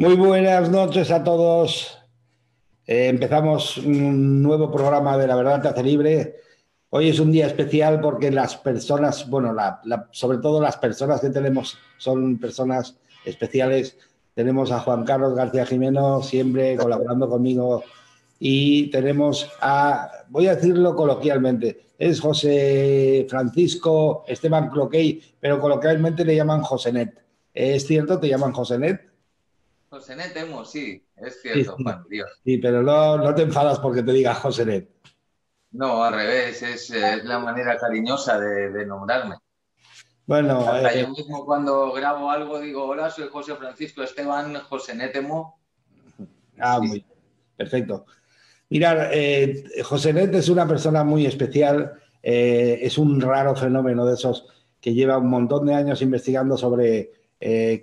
Muy buenas noches a todos. Empezamos un nuevo programa de La Verdad te hace libre. Hoy es un día especial porque las personas, bueno, sobre todo las personas que tenemos son personas especiales. Tenemos a Juan Carlos García Jimeno siempre colaborando conmigo y tenemos voy a decirlo coloquialmente, es José Francisco Esteban Cloquey, pero coloquialmente le llaman Josenet. ¿Es cierto? ¿Te llaman Josenet? Josenet Emo, sí, es Sí, cierto, sí, Juan, Dios. sí, pero no te enfadas porque te diga Josenet. No, al revés, es la manera cariñosa de nombrarme. Bueno, Hasta yo mismo cuando grabo algo digo, hola, soy José Francisco Esteban Josenet Emo. muy Sí, bien, perfecto. Mirar, Josenet es una persona muy especial, es un raro fenómeno de esos que lleva un montón de años investigando sobre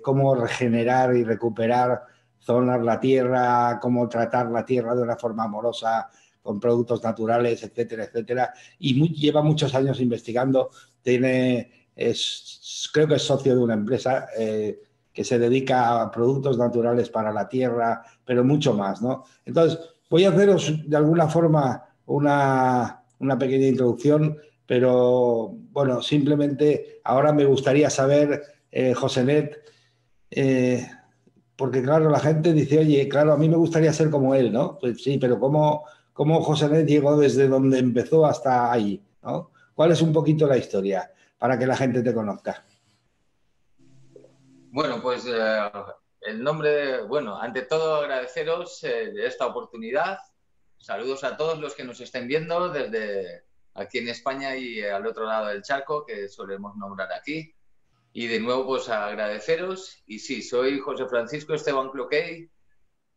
cómo regenerar y recuperar zonas la tierra, cómo tratar la tierra de una forma amorosa, con productos naturales, etcétera, etcétera. Y lleva muchos años investigando, creo que es socio de una empresa que se dedica a productos naturales para la tierra, pero mucho más, ¿no? Entonces, voy a haceros de alguna forma una pequeña introducción, pero bueno, simplemente ahora me gustaría saber, Josenet, eh, porque claro, la gente dice, oye, claro, a mí me gustaría ser como él, ¿no? Pues sí, pero ¿cómo Josenet llegó desde donde empezó hasta ahí, ¿no? ¿Cuál es un poquito la historia para que la gente te conozca? bueno, pues el nombre, bueno, ante todo agradeceros esta oportunidad. Saludos a todos los que nos estén viendo desde aquí en España y al otro lado del charco, que solemos nombrar aquí. Y de nuevo, pues agradeceros. Y sí, soy José Francisco Esteban Cloquey,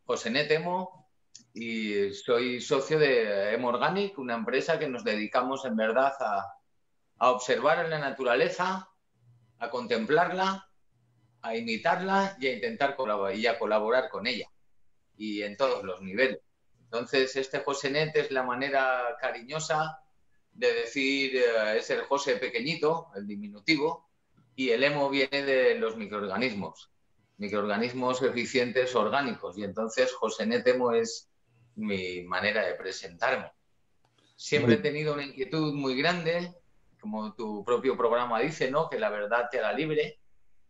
Josenet Emo, y soy socio de Emo Organic, una empresa que nos dedicamos en verdad a observar la naturaleza, a contemplarla, a imitarla y a intentar colaborar, y a colaborar con ella, y en todos los niveles. Entonces, este Josenet es la manera cariñosa de decir, es el José pequeñito, el diminutivo, y el hemo viene de los microorganismos eficientes orgánicos, y entonces Josenet Emo es mi manera de presentarme. Siempre he Muy, tenido una inquietud muy grande, como tu propio programa dice, ¿no? Que la verdad te hará libre,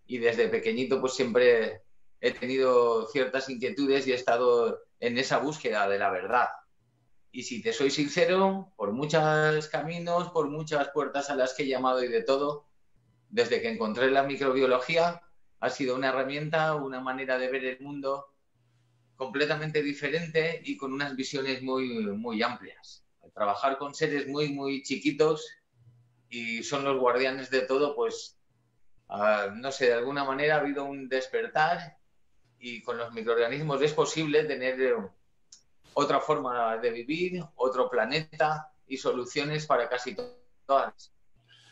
y desde pequeñito pues siempre he tenido ciertas inquietudes y he estado en esa búsqueda de la verdad. Y si te soy sincero, por muchos caminos, por muchas puertas a las que he llamado y de todo, desde que encontré la microbiología, ha sido una herramienta, una manera de ver el mundo completamente diferente y con unas visiones muy, muy amplias. Al trabajar con seres muy, muy chiquitos y son los guardianes de todo, pues, no sé, de alguna manera ha habido un despertar y con los microorganismos es posible tener otra forma de vivir, otro planeta y soluciones para casi todas.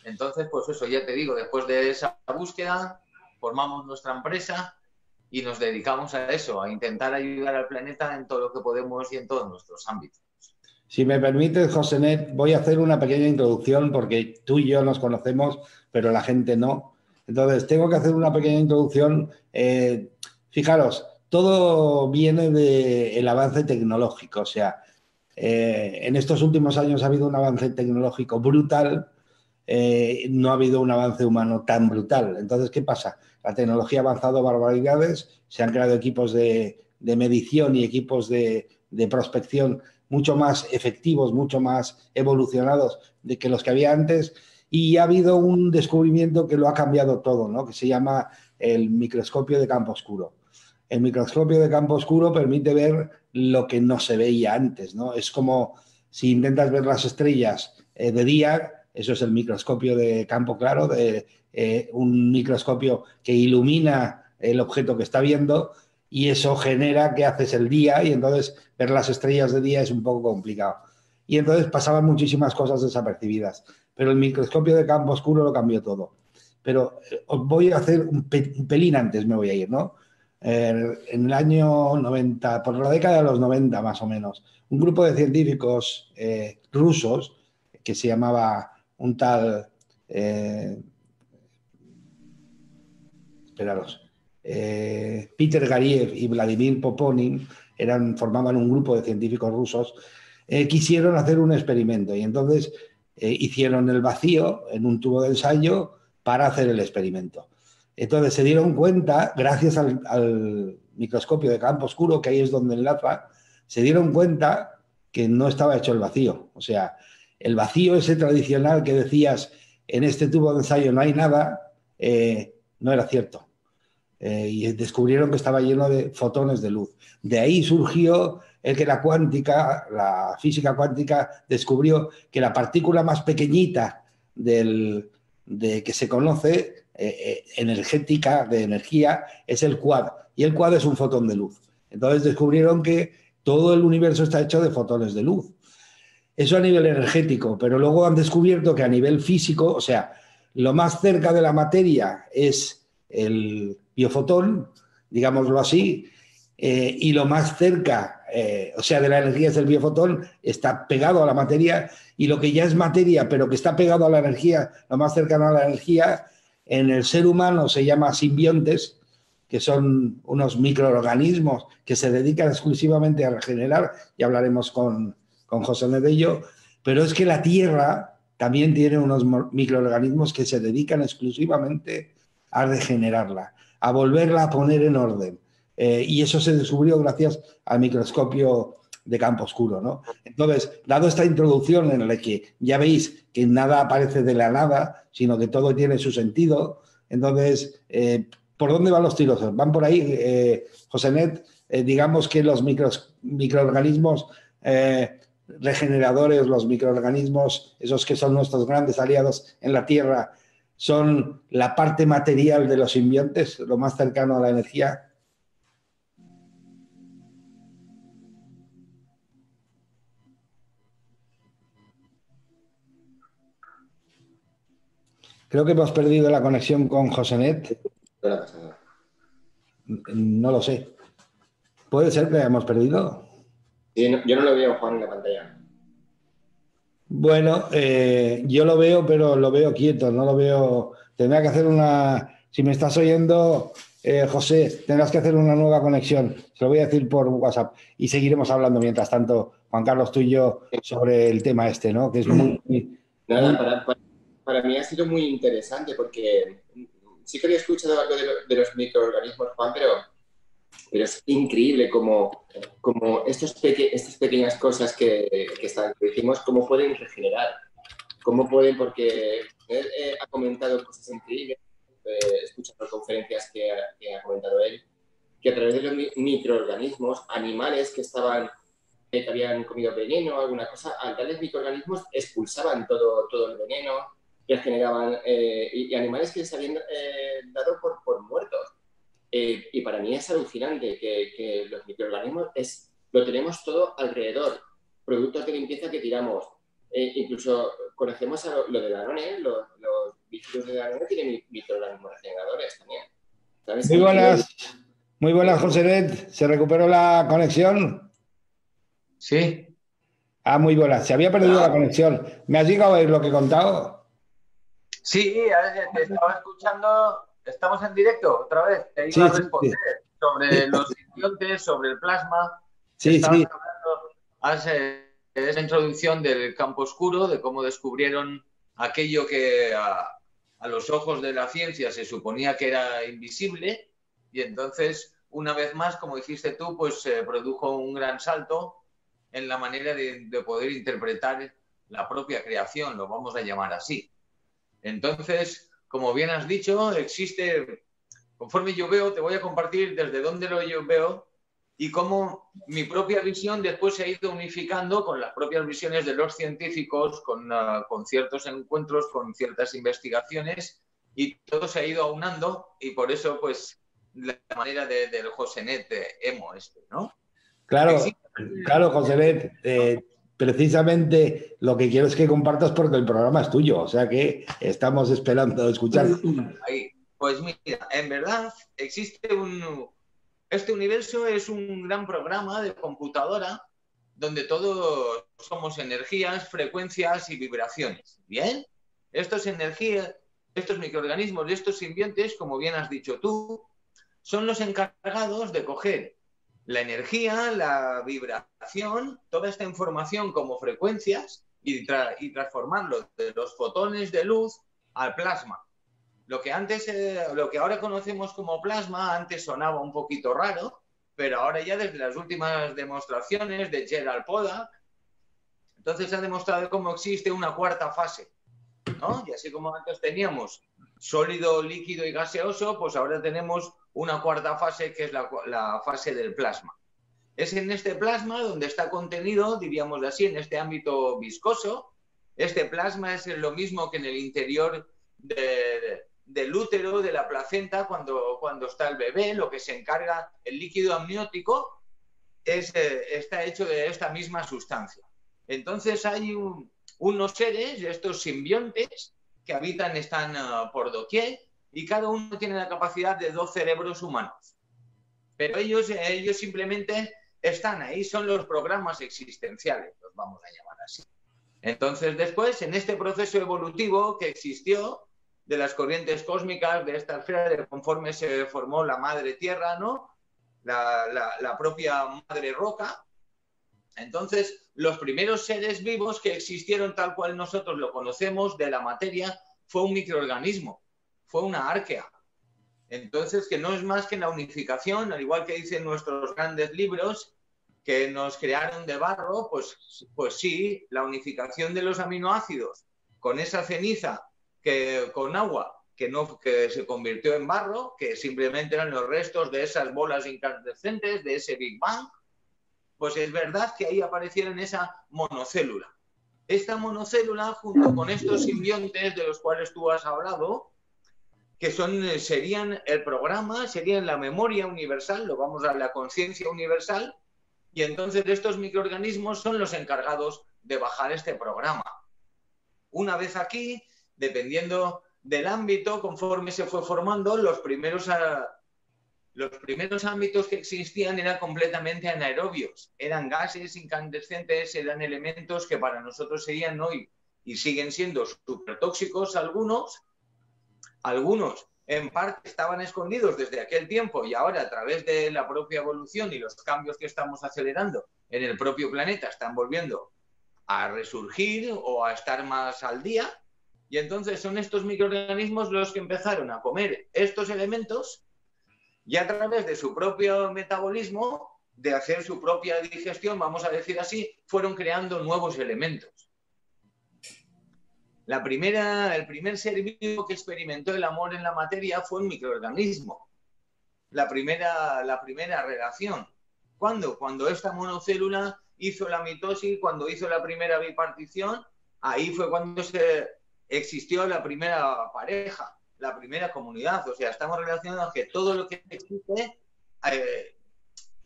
Entonces, pues eso, ya te digo, después de esa búsqueda, formamos nuestra empresa y nos dedicamos a eso, a intentar ayudar al planeta en todo lo que podemos y en todos nuestros ámbitos. Si me permites, Josenet, voy a hacer una pequeña introducción porque tú y yo nos conocemos, pero la gente no. Entonces, tengo que hacer una pequeña introducción. Fijaros, todo viene del avance tecnológico. O sea, en estos últimos años ha habido un avance tecnológico brutal, no ha habido un avance humano tan brutal. Entonces, ¿qué pasa? La tecnología ha avanzado barbaridades, se han creado equipos de medición y equipos de prospección mucho más efectivos, mucho más evolucionados de que los que había antes, y ha habido un descubrimiento que lo ha cambiado todo, ¿no? Que se llama el microscopio de campo oscuro. El microscopio de campo oscuro permite ver lo que no se veía antes, ¿no? Es como si intentas ver las estrellas de día, eso es el microscopio de campo claro, un microscopio que ilumina el objeto que está viendo y eso genera que haces el día y entonces ver las estrellas de día es un poco complicado. Y entonces pasaban muchísimas cosas desapercibidas, pero el microscopio de campo oscuro lo cambió todo. Pero os voy a hacer un pelín antes, me voy a ir, ¿no? En el año 90, por la década de los 90 más o menos, un grupo de científicos rusos que se llamaba un tal, esperaros, Peter Gariev y Vladimir Poponin, formaban un grupo de científicos rusos, quisieron hacer un experimento y entonces hicieron el vacío en un tubo de ensayo para hacer el experimento. Entonces se dieron cuenta, gracias al microscopio de campo oscuro, que ahí es donde enlaza, se dieron cuenta que no estaba hecho el vacío. O sea, el vacío ese tradicional que decías, en este tubo de ensayo no hay nada, no era cierto. Y descubrieron que estaba lleno de fotones de luz. De ahí surgió el que la cuántica, la física cuántica, descubrió que la partícula más pequeñita que se conoce, energética, de energía, es el quad. Y el quad es un fotón de luz. Entonces descubrieron que todo el universo está hecho de fotones de luz. Eso a nivel energético, pero luego han descubierto que a nivel físico, o sea, lo más cerca de la materia es el biofotón, digámoslo así, y lo más cerca, o sea, de la energía es el biofotón, está pegado a la materia, y lo que ya es materia, pero que está pegado a la energía, lo más cercano a la energía, en el ser humano se llama simbiontes, que son unos microorganismos que se dedican exclusivamente a regenerar, y hablaremos con José de ello, pero es que la Tierra también tiene unos microorganismos que se dedican exclusivamente a regenerarla, a volverla a poner en orden. Y eso se descubrió gracias al microscopio de campo oscuro, ¿no? Entonces, dado esta introducción en la que ya veis que nada aparece de la nada, sino que todo tiene su sentido, entonces, ¿por dónde van los tiros? Van por ahí, Josenet, digamos que los microorganismos regeneradores, los microorganismos, esos que son nuestros grandes aliados en la Tierra, son la parte material de los simbiontes, lo más cercano a la energía. Creo que hemos perdido la conexión con Josenet. No lo sé. ¿Puede ser que hayamos perdido? Sí, no, yo no lo veo, Juan, en la pantalla. Bueno, yo lo veo, pero lo veo quieto, no lo veo. Tendrá que hacer una. Si me estás oyendo, José, tendrás que hacer una nueva conexión. Se lo voy a decir por WhatsApp y seguiremos hablando mientras tanto, Juan Carlos, tú y yo, sobre el tema este, ¿no? Que es Nada, para mí ha sido muy interesante porque sí que había escuchado algo de los microorganismos, Juan, pero es increíble como estas pequeñas cosas que decimos, cómo pueden regenerar, cómo pueden, porque él ha comentado cosas increíbles, escuchando conferencias que ha comentado él, que a través de los microorganismos, animales que habían comido veneno o alguna cosa, al tales microorganismos expulsaban todo el veneno, que generaban, y animales que se habían dado por muertos. Y para mí es alucinante que los microorganismos lo tenemos todo alrededor. Productos de limpieza que tiramos. Incluso conocemos lo de Danone, los bichos de Danone tienen microorganismos regeneradores también. ¿Sabes? Muy buenas, José Net. ¿Se recuperó la conexión? Sí. Muy buenas. Se había perdido la conexión. ¿Me has llegado a oír lo que he contado? Sí, te estaba escuchando. Estamos en directo otra vez. Te iba a responder sobre los simbiontes, sobre el plasma. Estabas hablando, esa introducción del campo oscuro, de cómo descubrieron aquello que a los ojos de la ciencia se suponía que era invisible, y entonces, una vez más, como dijiste tú, pues se produjo un gran salto en la manera de poder interpretar la propia creación, lo vamos a llamar así. Entonces, como bien has dicho, existe, conforme yo veo, te voy a compartir desde dónde yo veo y cómo mi propia visión después se ha ido unificando con las propias visiones de los científicos, con ciertos encuentros, con ciertas investigaciones, y todo se ha ido aunando, y por eso, pues, la manera del Josenet emo ¿no? Claro, Josenet. Precisamente lo que quiero es que compartas porque el programa es tuyo, o sea que estamos esperando escuchar. Pues mira, en verdad existe este universo es un gran programa de computadora donde todos somos energías, frecuencias y vibraciones. ¿Bien? Estas energías, estos microorganismos, estos simbiontes, como bien has dicho tú, son los encargados de coger la energía, la vibración, toda esta información como frecuencias y transformarlo de los fotones de luz al plasma. Lo que ahora conocemos como plasma, antes sonaba un poquito raro, pero ahora ya desde las últimas demostraciones de Gerald Pollack, entonces se ha demostrado cómo existe una cuarta fase, ¿no? Y así como antes teníamos sólido, líquido y gaseoso, pues ahora tenemos una cuarta fase que es la fase del plasma. Es en este plasma donde está contenido, diríamos así, en este ámbito viscoso. Este plasma es lo mismo que en el interior del útero, de la placenta, cuando está el bebé. Lo que se encarga, el líquido amniótico, está hecho de esta misma sustancia. Entonces hay unos seres, estos simbiontes, que están por doquier, y cada uno tiene la capacidad de 2 cerebros humanos. Pero ellos simplemente están ahí, son los programas existenciales, los vamos a llamar así. Entonces después, en este proceso evolutivo que existió, de las corrientes cósmicas, de esta esfera, conforme se formó la madre tierra, ¿no? La propia madre roca. Entonces, los primeros seres vivos que existieron tal cual nosotros lo conocemos de la materia fue un microorganismo, fue una arquea. Entonces, que no es más que la unificación, al igual que dicen nuestros grandes libros, que nos crearon de barro, pues sí, la unificación de los aminoácidos con esa ceniza con agua que se convirtió en barro, que simplemente eran los restos de esas bolas incandescentes, de ese Big Bang, pues es verdad que ahí aparecieron esa monocélula. Esta monocélula, junto con estos simbiontes de los cuales tú has hablado, que serían el programa, serían la memoria universal, lo vamos a la conciencia universal, y entonces estos microorganismos son los encargados de bajar este programa. Una vez aquí, dependiendo del ámbito, conforme se fue formando, los primeros ámbitos que existían eran completamente anaerobios, eran gases incandescentes, eran elementos que para nosotros serían hoy y siguen siendo súper tóxicos algunos en parte estaban escondidos desde aquel tiempo y ahora a través de la propia evolución y los cambios que estamos acelerando en el propio planeta están volviendo a resurgir o a estar más al día, y entonces son estos microorganismos los que empezaron a comer estos elementos y a través de su propio metabolismo, de hacer su propia digestión, vamos a decir así, fueron creando nuevos elementos. El primer ser vivo que experimentó el amor en la materia fue un microorganismo. La primera relación. ¿Cuándo? Cuando esta monocélula hizo la mitosis, cuando hizo la primera bipartición, ahí fue cuando existió la primera pareja, la primera comunidad. O sea, estamos relacionados que todo lo que existe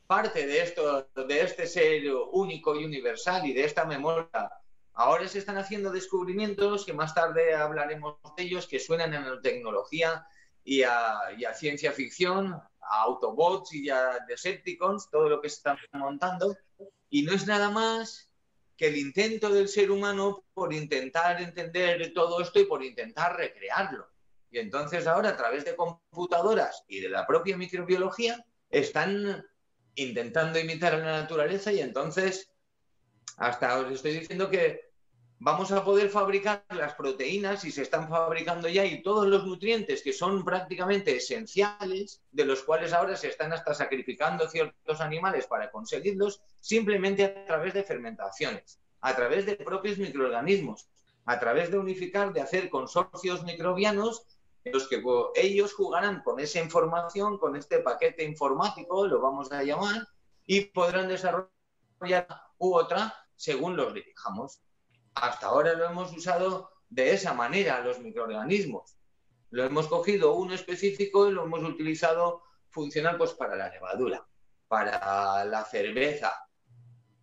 parte de este ser único y universal y de esta memoria. Ahora se están haciendo descubrimientos que más tarde hablaremos de ellos, que suenan a nanotecnología y a ciencia ficción, a Autobots y a Decepticons, todo lo que se está montando. Y no es nada más que el intento del ser humano por intentar entender todo esto y por intentar recrearlo. Y entonces ahora, a través de computadoras y de la propia microbiología, están intentando imitar a la naturaleza y entonces hasta os estoy diciendo que vamos a poder fabricar las proteínas y se están fabricando ya y todos los nutrientes que son prácticamente esenciales, de los cuales ahora se están hasta sacrificando ciertos animales para conseguirlos, simplemente a través de fermentaciones, a través de propios microorganismos, a través de unificar, de hacer consorcios microbianos en los que ellos jugarán con esa información, con este paquete informático, lo vamos a llamar, y podrán desarrollar otra según los dirijamos. Hasta ahora lo hemos usado de esa manera, los microorganismos. Lo hemos cogido uno específico y lo hemos utilizado funcional pues para la levadura, para la cerveza.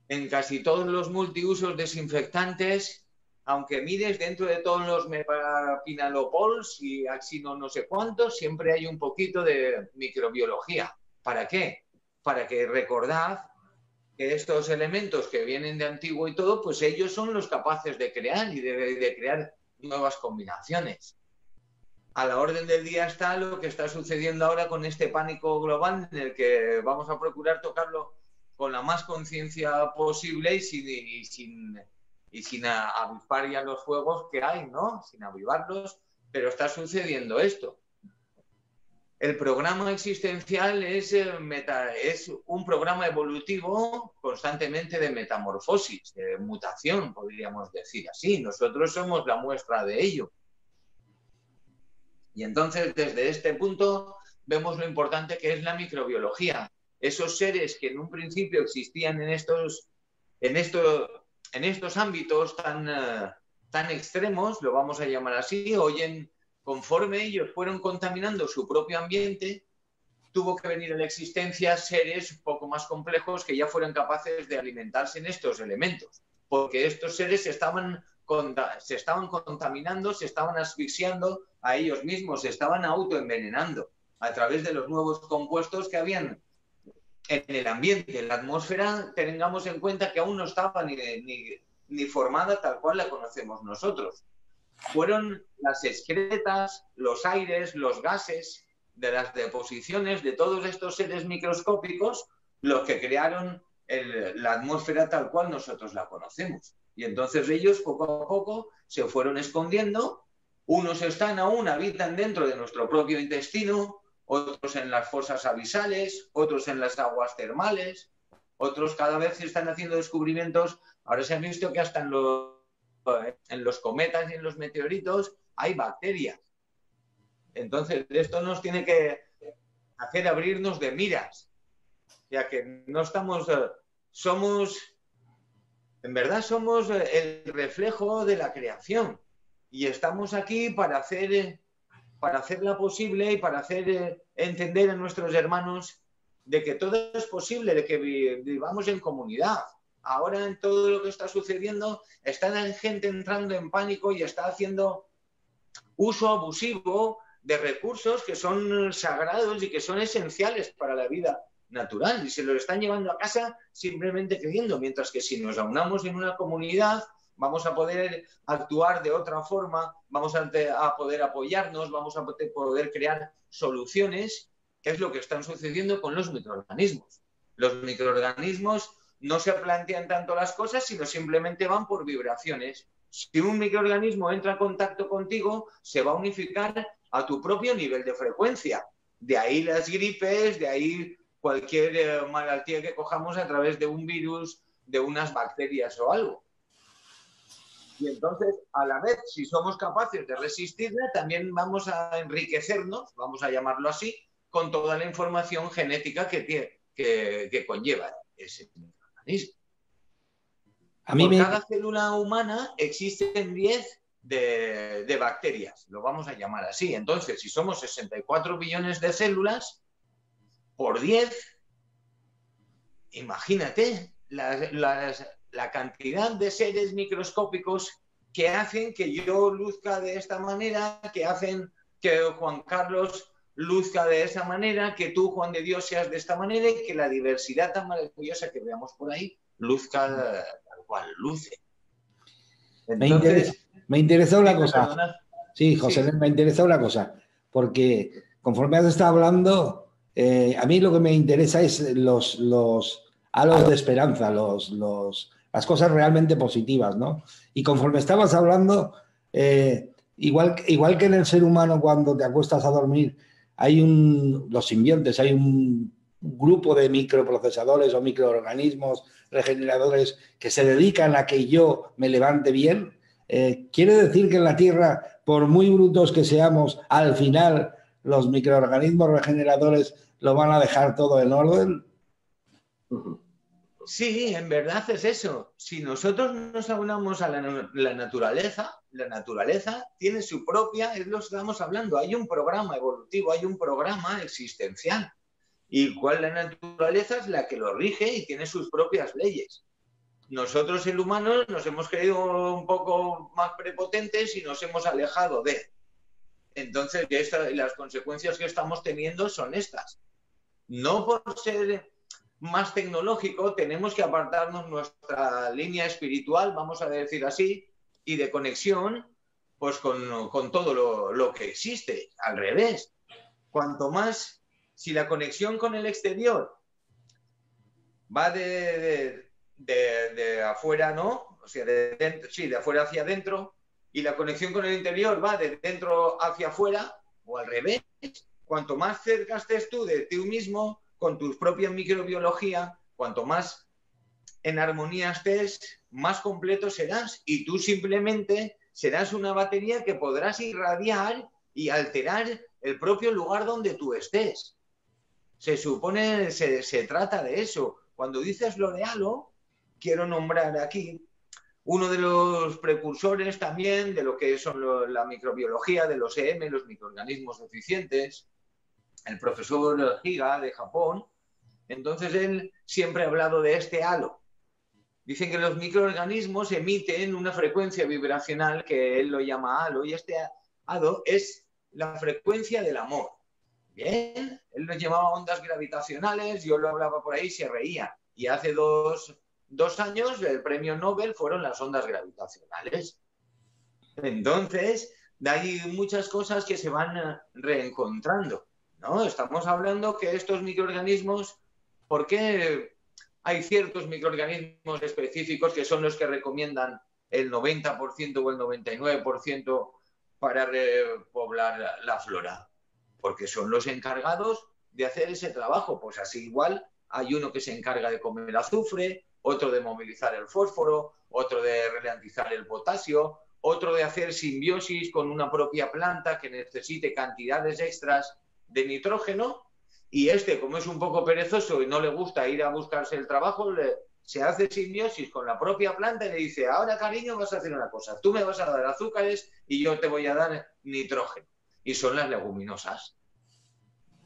En casi todos los multiusos desinfectantes, aunque mires dentro de todos los mepapinalopols y axino no sé cuántos, siempre hay un poquito de microbiología. ¿Para qué? Para que recordad que estos elementos que vienen de antiguo y todo, pues ellos son los capaces de crear y de crear nuevas combinaciones. a la orden del día está lo que está sucediendo ahora con este pánico global, en el que vamos a procurar tocarlo con la más conciencia posible y sin avivar ya los fuegos que hay, ¿no? Sin avivarlos, pero está sucediendo esto. El programa existencial es un programa evolutivo constantemente de metamorfosis, de mutación, podríamos decir así. Nosotros somos la muestra de ello. Y entonces, desde este punto, vemos lo importante que es la microbiología. Esos seres que en un principio existían en estos ámbitos tan extremos, lo vamos a llamar así, conforme ellos fueron contaminando su propio ambiente, tuvo que venir a la existencia seres un poco más complejos que ya fueran capaces de alimentarse en estos elementos, porque estos seres se estaban contaminando, se estaban asfixiando a ellos mismos, se estaban autoenvenenando a través de los nuevos compuestos que habían en el ambiente, en la atmósfera. Tengamos en cuenta que aún no estaba ni formada tal cual la conocemos nosotros. Fueron las excretas, los aires, los gases de las deposiciones de todos estos seres microscópicos los que crearon la atmósfera tal cual nosotros la conocemos. Y entonces ellos poco a poco se fueron escondiendo. Unos habitan dentro de nuestro propio intestino, otros en las fosas abisales, otros en las aguas termales, otros cada vez se están haciendo descubrimientos. Ahora se ha visto que hasta en los cometas y en los meteoritos hay bacterias. Entonces, esto nos tiene que hacer abrirnos de miras, ya que no estamos, en verdad somos el reflejo de la creación y estamos aquí para hacerla posible y para hacer entender a nuestros hermanos de que todo es posible, de que vivamos en comunidad. Ahora, en todo lo que está sucediendo, está la gente entrando en pánico y está haciendo uso abusivo de recursos que son sagrados y que son esenciales para la vida natural, y se lo están llevando a casa simplemente creyendo, mientras que si nos aunamos en una comunidad vamos a poder actuar de otra forma, vamos a poder apoyarnos, vamos a poder crear soluciones, que es lo que están sucediendo con los microorganismos. Los microorganismos no se plantean tanto las cosas, sino simplemente van por vibraciones. Si un microorganismo entra en contacto contigo, se va a unificar a tu propio nivel de frecuencia. De ahí las gripes, de ahí cualquier malaltía que cojamos a través de un virus, de unas bacterias o algo. Y entonces, a la vez, si somos capaces de resistirla, también vamos a enriquecernos, vamos a llamarlo así, con toda la información genética que conlleva ese microorganismo. Por cada célula humana existen 10 de bacterias, lo vamos a llamar así. Entonces, si somos 64 billones de células, por 10, imagínate la cantidad de seres microscópicos que hacen que yo luzca de esta manera, que hacen que Juan Carlos luzca de esa manera, que tú, Juan de Dios, seas de esta manera, y que la diversidad tan maravillosa que veamos por ahí luzca tal cual luce. Entonces, me interesó una cosa. Sí, José, sí. Me interesó una cosa, porque conforme has estado hablando, a mí lo que me interesa es los halos de esperanza, las cosas realmente positivas, ¿no? Y conforme estabas hablando, igual que en el ser humano cuando te acuestas a dormir, los simbiontes, hay un grupo de microprocesadores o microorganismos regeneradores que se dedican a que yo me levante bien. ¿Quiere decir que en la Tierra, por muy brutos que seamos, al final los microorganismos regeneradores lo van a dejar todo en orden? Sí, en verdad es eso. Si nosotros nos aunamos a la naturaleza tiene su propia, es lo que estamos hablando, hay un programa evolutivo, hay un programa existencial. Y cuál la naturaleza es la que lo rige y tiene sus propias leyes. Nosotros, el humano, nos hemos creído un poco más prepotentes y nos hemos alejado de. Entonces, las consecuencias que estamos teniendo son estas. No por ser más tecnológico, tenemos que apartarnos nuestra línea espiritual, vamos a decir así, y de conexión pues con todo lo que existe. Al revés, cuanto más, si la conexión con el exterior va de afuera, ¿no? O sea, de dentro, sí, de afuera hacia adentro, y la conexión con el interior va de dentro hacia afuera, o al revés, cuanto más cerca estés tú de ti mismo, con tu propia microbiología, cuanto más en armonía estés, más completo serás, y tú simplemente serás una batería que podrás irradiar y alterar el propio lugar donde tú estés. Se supone, se trata de eso. Cuando dices lo de halo, quiero nombrar aquí uno de los precursores también de lo que son la microbiología de los EM, los microorganismos eficientes, el profesor Higa de Japón. Entonces él siempre ha hablado de este halo. Dicen que los microorganismos emiten una frecuencia vibracional que él lo llama halo, y este halo es la frecuencia del amor. Bien, él lo llamaba ondas gravitacionales, yo lo hablaba por ahí, se reía. Y hace dos años el premio Nobel fueron las ondas gravitacionales. Entonces, hay muchas cosas que se van reencontrando, ¿no? Estamos hablando que estos microorganismos, ¿por qué hay ciertos microorganismos específicos que son los que recomiendan el 90% o el 99% para repoblar la flora? Porque son los encargados de hacer ese trabajo. Pues así igual hay uno que se encarga de comer azufre, otro de movilizar el fósforo, otro de ralentizar el potasio, otro de hacer simbiosis con una propia planta que necesite cantidades extras de nitrógeno, y este, como es un poco perezoso y no le gusta ir a buscarse el trabajo, se hace simbiosis con la propia planta y le dice: ahora, cariño, vas a hacer una cosa, tú me vas a dar azúcares y yo te voy a dar nitrógeno. Y son las leguminosas.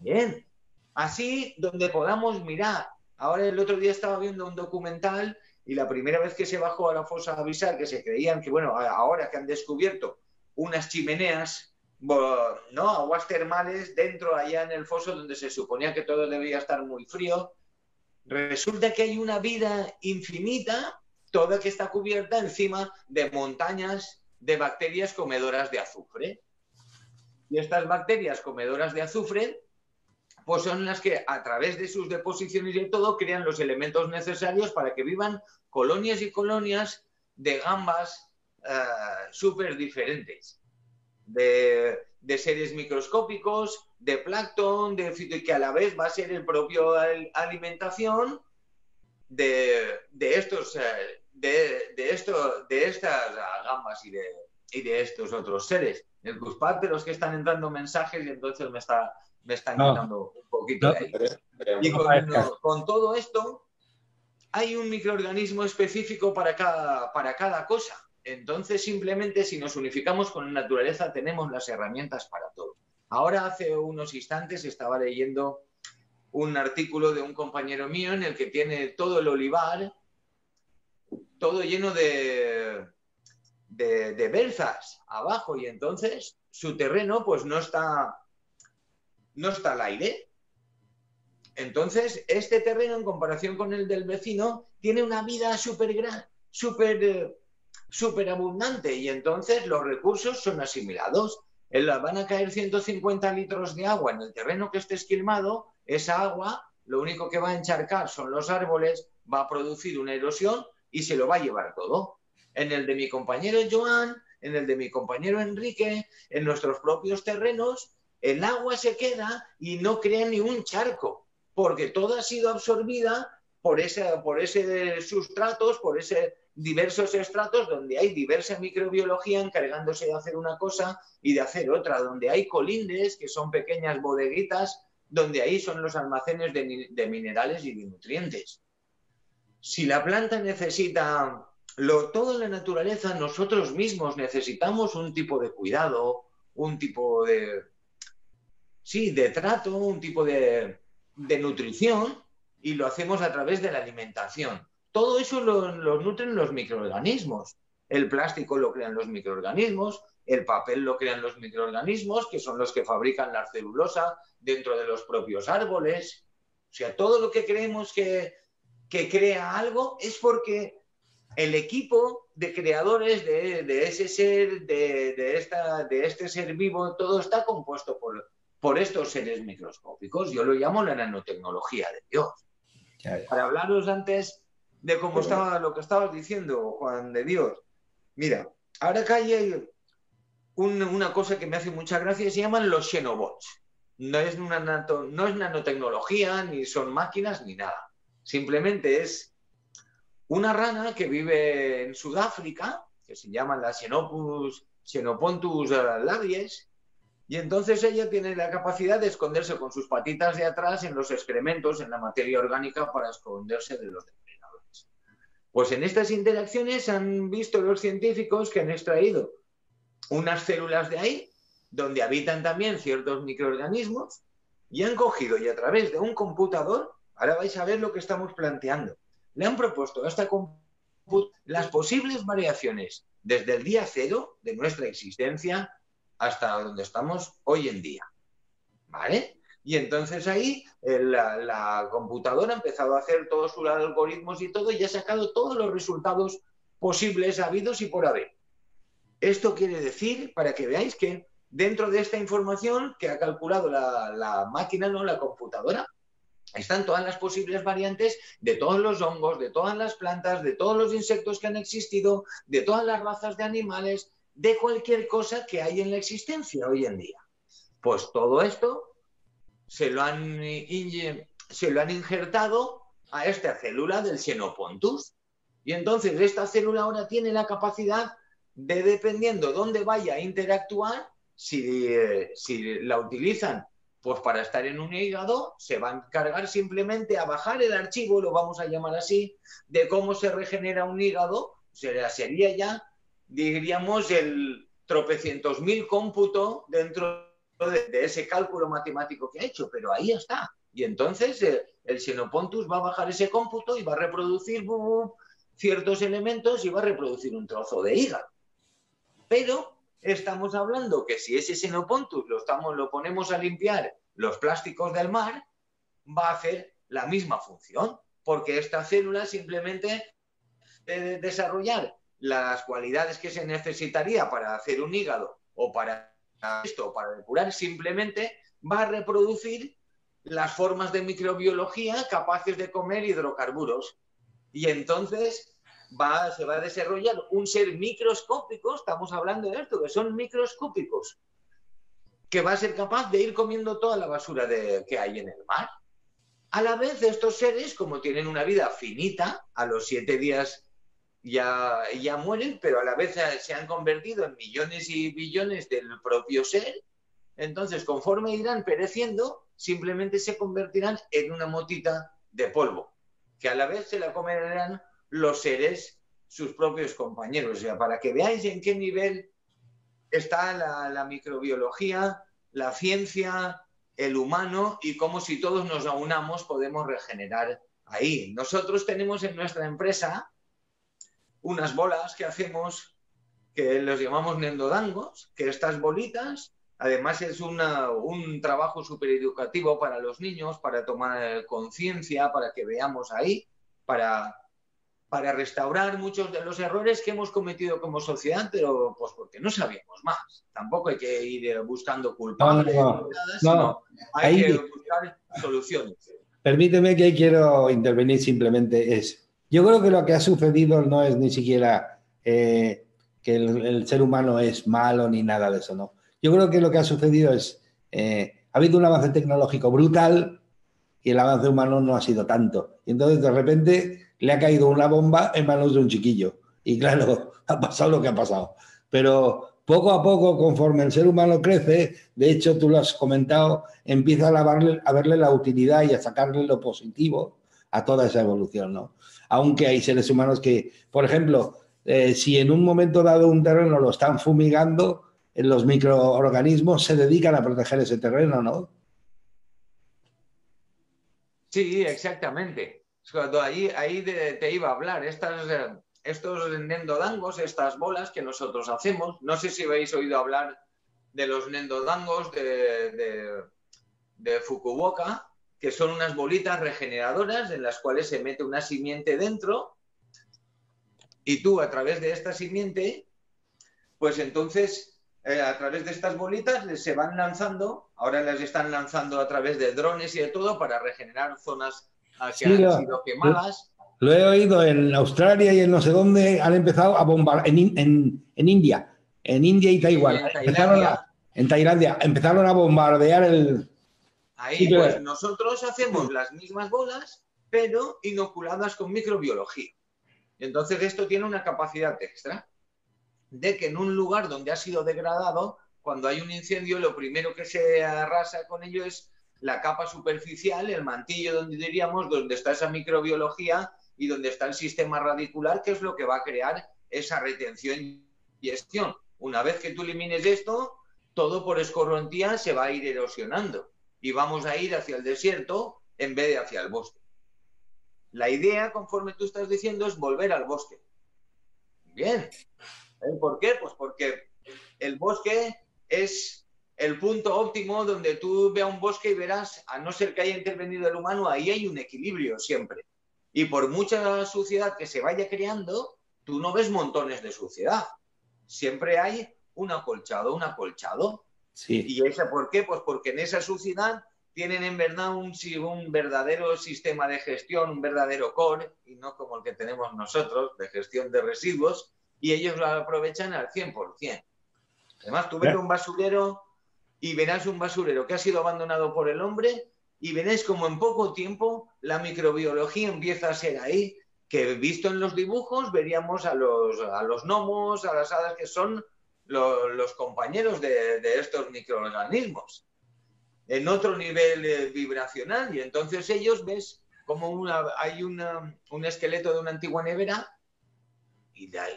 Bien, así donde podamos mirar. Ahora, el otro día estaba viendo un documental y la primera vez que se bajó a la fosa abisal, que se creían que, bueno, ahora que han descubierto unas chimeneas, ¿no?, aguas termales dentro, allá en el foso, donde se suponía que todo debía estar muy frío, resulta que hay una vida infinita, toda que está cubierta encima de montañas de bacterias comedoras de azufre. Y estas bacterias comedoras de azufre, pues son las que a través de sus deposiciones y de todo crean los elementos necesarios para que vivan colonias y colonias de gambas súper diferentes, de seres microscópicos, de plancton, que a la vez va a ser el propio alimentación de estas gambas y de estos otros seres. El Cuspate, los que están entrando mensajes, y entonces me está quitando un poquito de ahí. Y con todo esto, hay un microorganismo específico para cada cosa. Entonces, simplemente, si nos unificamos con la naturaleza, tenemos las herramientas para todo. Ahora, hace unos instantes, estaba leyendo un artículo de un compañero mío en el que tiene todo el olivar, todo lleno de berzas abajo, y entonces su terreno pues no está al aire. Entonces, este terreno, en comparación con el del vecino, tiene una vida súper abundante, y entonces los recursos son asimilados. Van a caer 150 litros de agua en el terreno que esté esquilmado. Esa agua, lo único que va a encharcar son los árboles, va a producir una erosión y se lo va a llevar todo. En el de mi compañero Joan, en el de mi compañero Enrique, en nuestros propios terrenos, el agua se queda y no crea ni un charco, porque toda ha sido absorbida por ese sustratos, por ese diversos estratos, donde hay diversa microbiología encargándose de hacer una cosa y de hacer otra, donde hay colindes, que son pequeñas bodeguitas, donde ahí son los almacenes de minerales y de nutrientes. Si la planta necesita toda la naturaleza, nosotros mismos necesitamos un tipo de cuidado, un tipo de trato, un tipo de nutrición, y lo hacemos a través de la alimentación. Todo eso lo nutren los microorganismos. El plástico lo crean los microorganismos, el papel lo crean los microorganismos, que son los que fabrican la celulosa dentro de los propios árboles. O sea, todo lo que creemos que crea algo es porque el equipo de creadores de ese ser, de este ser vivo, todo está compuesto por estos seres microscópicos. Yo lo llamo la nanotecnología de Dios. Para hablaros antes de cómo estaba lo que estabas diciendo, Juan de Dios. Mira, ahora acá hay una cosa que me hace mucha gracia, se llaman los xenobots. No es nanotecnología, ni son máquinas, ni nada. Simplemente es una rana que vive en Sudáfrica, que se llama la Xenopontus labies, y entonces ella tiene la capacidad de esconderse con sus patitas de atrás en los excrementos, en la materia orgánica, para esconderse de los depredadores. Pues en estas interacciones han visto los científicos que han extraído unas células de ahí, donde habitan también ciertos microorganismos, y han cogido, y a través de un computador, ahora vais a ver lo que estamos planteando, le han propuesto a esta computadora las posibles variaciones desde el día cero de nuestra existencia hasta donde estamos hoy en día, ¿vale? Y entonces ahí la computadora ha empezado a hacer todos sus algoritmos y todo, y ha sacado todos los resultados posibles, habidos y por haber. Esto quiere decir, para que veáis que dentro de esta información que ha calculado la máquina, no la computadora, están todas las posibles variantes de todos los hongos, de todas las plantas, de todos los insectos que han existido, de todas las razas de animales, de cualquier cosa que hay en la existencia hoy en día. Pues todo esto se lo han injertado a esta célula del Xenopontus. Y entonces esta célula ahora tiene la capacidad de, dependiendo dónde vaya a interactuar, si la utilizan pues para estar en un hígado, se va a encargar simplemente a bajar el archivo, lo vamos a llamar así, de cómo se regenera un hígado. Sería ya, diríamos, el tropecientos mil cómputo dentro de ese cálculo matemático que ha hecho, pero ahí está. Y entonces el Xenopontus va a bajar ese cómputo y va a reproducir ciertos elementos y va a reproducir un trozo de hígado. Pero estamos hablando que si ese Xenopontus lo ponemos a limpiar los plásticos del mar, va a hacer la misma función, porque esta célula simplemente debe desarrollar las cualidades que se necesitaría para hacer un hígado o para esto, para depurar, simplemente va a reproducir las formas de microbiología capaces de comer hidrocarburos. Y entonces se va a desarrollar un ser microscópico, estamos hablando de esto, que son microscópicos, que va a ser capaz de ir comiendo toda la basura que hay en el mar. A la vez, estos seres, como tienen una vida finita, a los 7 días ya mueren, pero a la vez se han convertido en millones y billones del propio ser. Entonces, conforme irán pereciendo, simplemente se convertirán en una motita de polvo, que a la vez se la comerán los seres, sus propios compañeros. O sea, para que veáis en qué nivel está la microbiología, la ciencia, el humano, y cómo si todos nos aunamos podemos regenerar ahí. Nosotros tenemos en nuestra empresa unas bolas que hacemos, que los llamamos nendodangos, que estas bolitas, además es un trabajo súper educativo para los niños, para tomar conciencia, para que veamos ahí, para restaurar muchos de los errores que hemos cometido como sociedad, pero pues porque no sabíamos más. Tampoco hay que ir buscando culpables, sino hay que buscar soluciones. Permíteme que quiero intervenir simplemente. Yo creo que lo que ha sucedido no es ni siquiera que el ser humano es malo ni nada de eso, ¿no? Yo creo que lo que ha sucedido es ha habido un avance tecnológico brutal y el avance humano no ha sido tanto. Y entonces, de repente, le ha caído una bomba en manos de un chiquillo. Y claro, ha pasado lo que ha pasado. Pero poco a poco, conforme el ser humano crece, de hecho, tú lo has comentado, empieza a verle la utilidad y a sacarle lo positivo a toda esa evolución, ¿no? Aunque hay seres humanos que, por ejemplo, si en un momento dado un terreno lo están fumigando, los microorganismos se dedican a proteger ese terreno, ¿no? Sí, exactamente. Cuando ahí te iba a hablar, estos nendodangos, estas bolas que nosotros hacemos, no sé si habéis oído hablar de los nendodangos de Fukuoka, que son unas bolitas regeneradoras en las cuales se mete una simiente dentro Y tú, a través de esta simiente, pues entonces, a través de estas bolitas se van lanzando, ahora las están lanzando a través de drones y de todo para regenerar zonas que Sí, han sido quemadas. lo he oído en Australia y en no sé dónde han empezado a bombardear, en India y Taiwán. En Tailandia empezaron a bombardear el... Ahí, sí, pero... pues nosotros hacemos las mismas bolas, pero inoculadas con microbiología. Entonces esto tiene una capacidad extra de que en un lugar donde ha sido degradado, cuando hay un incendio, lo primero que se arrasa con ello es la capa superficial, el mantillo donde diríamos, donde está esa microbiología y donde está el sistema radicular, que es lo que va a crear esa retención y gestión. Una vez que tú elimines esto, todo por escorrentía se va a ir erosionando y vamos a ir hacia el desierto en vez de hacia el bosque. La idea, conforme tú estás diciendo, es volver al bosque. Bien. ¿Por qué? Pues porque el bosque es el punto óptimo donde tú veas un bosque y verás, a no ser que haya intervenido el humano, ahí hay un equilibrio siempre. Y por mucha suciedad que se vaya creando, tú no ves montones de suciedad. Siempre hay un acolchado. Sí. ¿Y esa por qué? Pues porque en esa suciedad tienen en verdad un verdadero sistema de gestión, un verdadero core, y no como el que tenemos nosotros, de gestión de residuos, y ellos lo aprovechan al 100%. Además, tú ves un basurero y verás un basurero que ha sido abandonado por el hombre y verás como en poco tiempo la microbiología empieza a ser ahí, que visto en los dibujos veríamos a los gnomos, a las hadas, que son los compañeros de estos microorganismos en otro nivel vibracional, y entonces ellos ves como hay un esqueleto de una antigua nevera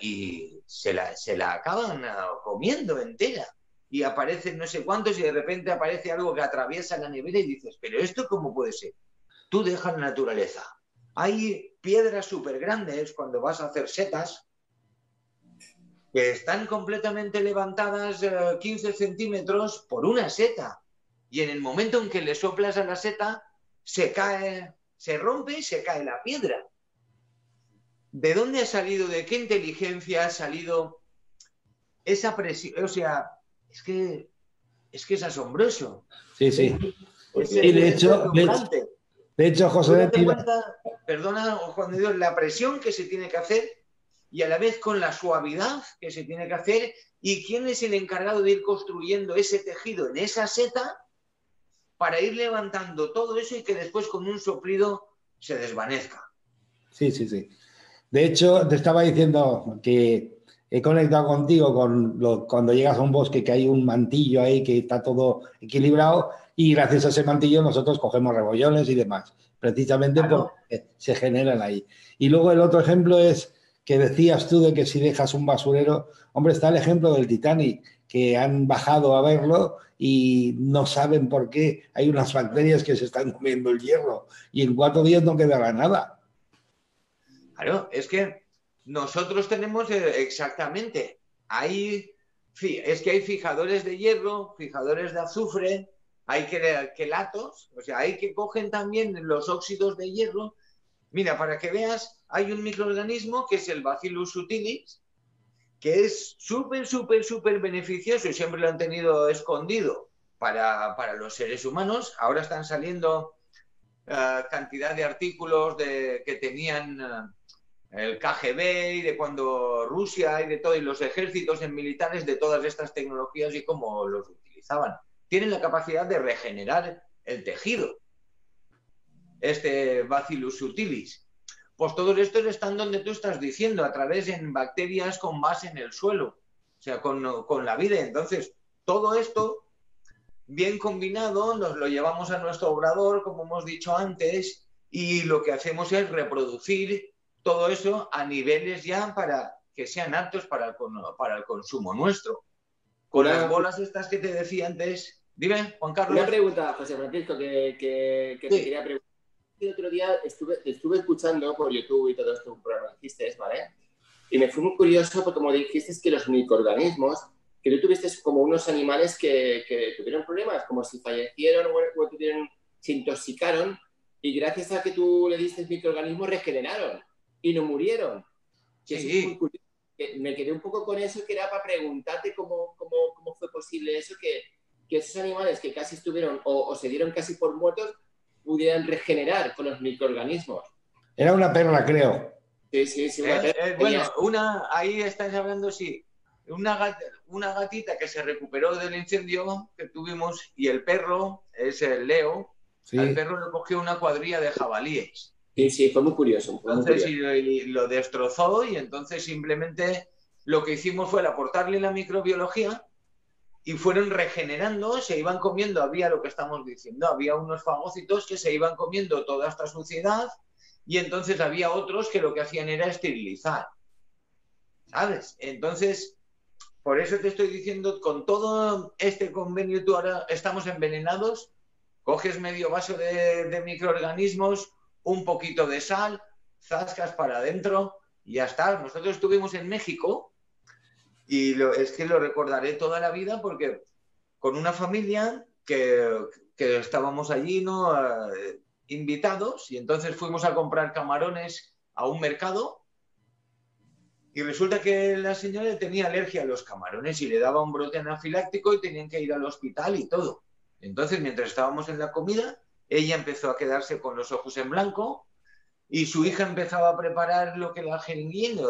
y se la acaban comiendo entera y aparecen no sé cuántos y de repente aparece algo que atraviesa la nevera y dices, pero ¿esto cómo puede ser? Tú dejas la naturaleza. Hay piedras súper grandes cuando vas a hacer setas que están completamente levantadas 15 centímetros por una seta. Y en el momento en que le soplas a la seta, se cae, se rompe y se cae la piedra. ¿De dónde ha salido, de qué inteligencia ha salido esa presión? O sea, es que es asombroso. Sí, sí. Y de hecho, José... Perdona, Juan de Dios, la presión que se tiene que hacer y a la vez con la suavidad que se tiene que hacer, y quién es el encargado de ir construyendo ese tejido en esa seta para ir levantando todo eso y que después con un soplido se desvanezca. Sí, sí, sí. De hecho, te estaba diciendo que he conectado contigo cuando llegas a un bosque, que hay un mantillo ahí que está todo equilibrado, y gracias a ese mantillo nosotros cogemos rebollones y demás, precisamente porque se generan ahí. Y luego el otro ejemplo es que decías tú de que si dejas un basurero, hombre, está el ejemplo del Titanic, que han bajado a verlo y no saben por qué hay unas bacterias que se están comiendo el hierro y en 4 días no quedará nada. Claro, es que nosotros tenemos exactamente, es que hay fijadores de hierro, fijadores de azufre, hay quelatos, o sea, hay que cogen también los óxidos de hierro. Mira, para que veas, hay un microorganismo que es el Bacillus subtilis, que es súper beneficioso y siempre lo han tenido escondido para los seres humanos. Ahora están saliendo cantidad de artículos que tenían el KGB y de cuando Rusia y de todo, y los ejércitos militares de todas estas tecnologías y cómo los utilizaban. Tienen la capacidad de regenerar el tejido, este Bacillus subtilis. Pues todos estos están donde tú estás diciendo, a través en bacterias con base en el suelo, o sea, con la vida. Entonces, todo esto, bien combinado, nos lo llevamos a nuestro obrador, como hemos dicho antes, y lo que hacemos es reproducir todo eso a niveles ya para que sean aptos para el consumo nuestro. Con las bolas estas que te decía antes. Dime, Juan Carlos. Una pregunta, José Francisco, que te quería preguntar. El otro día estuve escuchando por YouTube y todo esto, un programa que hiciste, ¿vale? Y me fue muy curioso porque como dijiste que los microorganismos, que tú tuviste como unos animales que tuvieron problemas, como si fallecieron o se intoxicaron, y gracias a que tú le diste microorganismos regeneraron y no murieron. Que eso es Sí. muy curioso. Me quedé un poco con eso, que era para preguntarte cómo fue posible eso, que esos animales que casi estuvieron o se dieron casi por muertos pudieran regenerar con los microorganismos. Era una perla, creo. Sí, una perla. Bueno, ahí estáis hablando, sí, una gatita que se recuperó del incendio que tuvimos y el perro, es el Leo, al Sí. perro le cogió una cuadrilla de jabalíes. Sí, fue muy curioso. Entonces y lo destrozó y entonces simplemente lo que hicimos fue aportarle la microbiología y fueron regenerando, se iban comiendo, había lo que estamos diciendo, había unos fagócitos que se iban comiendo toda esta suciedad y entonces había otros que lo que hacían era esterilizar, ¿sabes? Entonces, por eso te estoy diciendo, con todo este convenio tú ahora estamos envenenados, coges medio vaso de microorganismos, un poquito de sal, zascas para adentro y ya está. Nosotros estuvimos en México y es que lo recordaré toda la vida porque con una familia que estábamos allí, ¿no? Invitados y entonces fuimos a comprar camarones a un mercado y resulta que la señora tenía alergia a los camarones y le daba un brote anafiláctico y tenían que ir al hospital y todo. Entonces, mientras estábamos en la comida, ella empezó a quedarse con los ojos en blanco y su hija empezaba a preparar lo que la jeringuilla.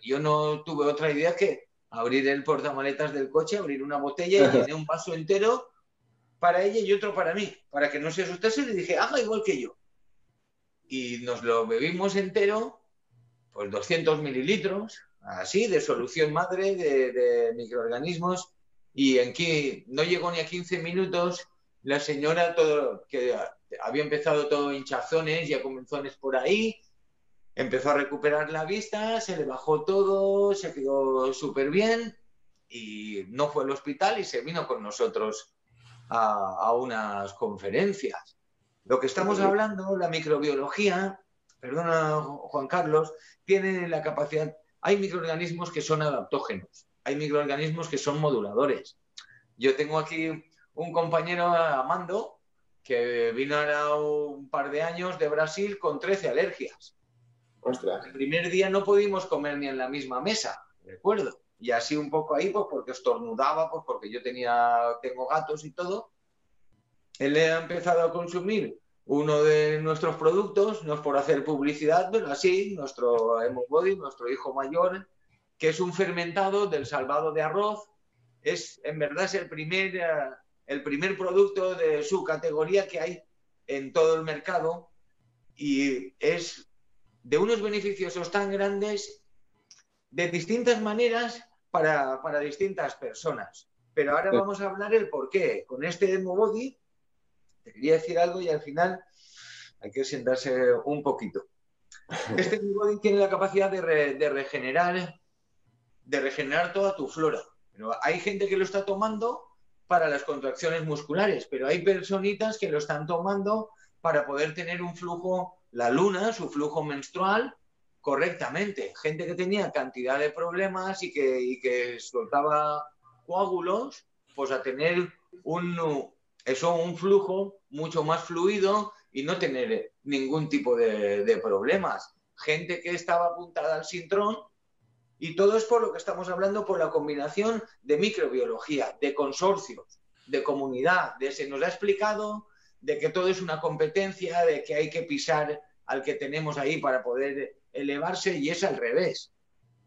Yo no tuve otra idea que abrir el portamaletas del coche, abrir una botella y llené un vaso entero para ella y otro para mí, para que no se asustase. Y le dije, haga igual que yo. Y nos lo bebimos entero, pues 200 mililitros, así, de solución madre de microorganismos. Y en que no llegó ni a 15 minutos, la señora, todo que había empezado todo hinchazones y a comenzones por ahí, empezó a recuperar la vista, se le bajó todo, se quedó súper bien y no fue al hospital y se vino con nosotros a unas conferencias. Lo que estamos hablando, la microbiología, perdona Juan Carlos, tiene la capacidad, hay microorganismos que son adaptógenos, hay microorganismos que son moduladores. Yo tengo aquí un compañero, Amando, que vino ahora un par de años de Brasil con 13 alergias. Ostras. El primer día no pudimos comer ni en la misma mesa, recuerdo. Y así un poco ahí, pues porque estornudaba, pues porque yo tengo gatos y todo. Él ha empezado a consumir uno de nuestros productos, no es por hacer publicidad, pero así, nuestro Hemobody, nuestro hijo mayor, que es un fermentado del salvado de arroz. En verdad es el primer producto de su categoría que hay en todo el mercado y es de unos beneficiosos tan grandes de distintas maneras para distintas personas. Pero ahora vamos a hablar el por qué. Con este Hemobody te quería decir algo y al final hay que sentarse un poquito. Este Hemobody tiene la capacidad de regenerar toda tu flora. Pero hay gente que lo está tomando para las contracciones musculares, pero hay personitas que lo están tomando para poder tener un flujo, la luna, su flujo menstrual, correctamente. Gente que tenía cantidad de problemas y que soltaba coágulos, pues a tener un flujo mucho más fluido y no tener ningún tipo de problemas. Gente que estaba apuntada al sintrón. Y todo es por lo que estamos hablando, por la combinación de microbiología, de consorcios, de comunidad, se nos ha explicado de que todo es una competencia, de que hay que pisar al que tenemos ahí para poder elevarse y es al revés.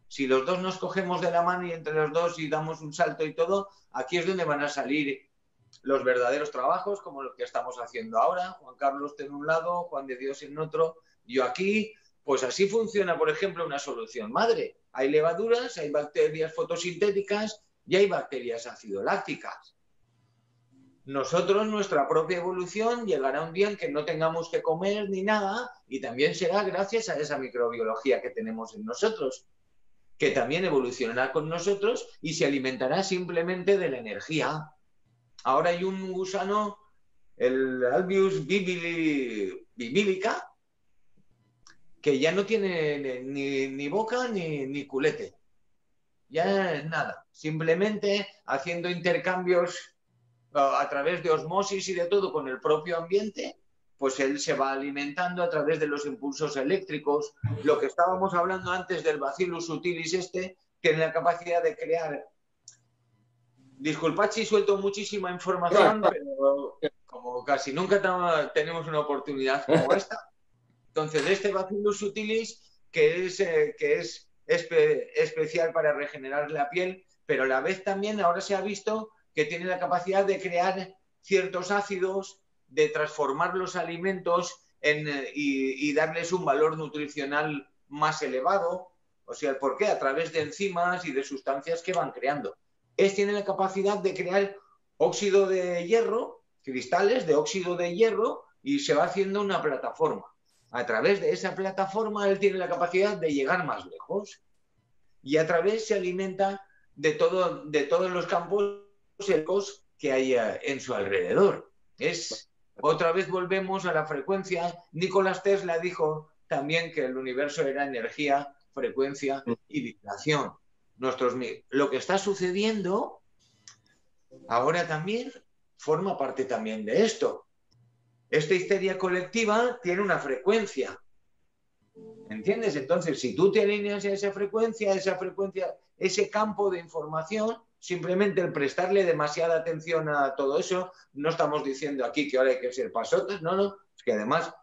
Si los dos nos cogemos de la mano y entre los dos y damos un salto y todo, aquí es donde van a salir los verdaderos trabajos, como los que estamos haciendo ahora. Juan Carlos en un lado, Juan de Dios en otro, yo aquí. Pues así funciona, por ejemplo, una solución madre. Hay levaduras, hay bacterias fotosintéticas y hay bacterias acidolácticas. Nosotros, nuestra propia evolución, llegará un día en que no tengamos que comer ni nada y también será gracias a esa microbiología que tenemos en nosotros, que también evolucionará con nosotros y se alimentará simplemente de la energía. Ahora hay un gusano, el Albius bibilica, que ya no tiene ni boca ni culete. Ya es nada. Simplemente haciendo intercambios a través de osmosis y de todo con el propio ambiente, pues él se va alimentando a través de los impulsos eléctricos. Lo que estábamos hablando antes del Bacillus subtilis tiene la capacidad de crear... Disculpad si suelto muchísima información, pero como casi nunca tenemos una oportunidad como esta. Entonces, este Bacillus subtilis, que es especial para regenerar la piel, pero a la vez también ahora se ha visto que tiene la capacidad de crear ciertos ácidos, de transformar los alimentos y darles un valor nutricional más elevado. O sea, ¿por qué? A través de enzimas y de sustancias que van creando. Tiene la capacidad de crear óxido de hierro, cristales de óxido de hierro, y se va haciendo una plataforma. A través de esa plataforma él tiene la capacidad de llegar más lejos. Y a través se alimenta de todos los campos secos que hay en su alrededor. Otra vez volvemos a la frecuencia. Nikola Tesla dijo también que el universo era energía, frecuencia y vibración. Lo que está sucediendo ahora también forma parte también de esto. Esta histeria colectiva tiene una frecuencia. ¿Entiendes? Entonces, si tú te alineas a esa frecuencia, ese campo de información, simplemente el prestarle demasiada atención a todo eso, no estamos diciendo aquí que ahora hay que ser pasotes, no, es que además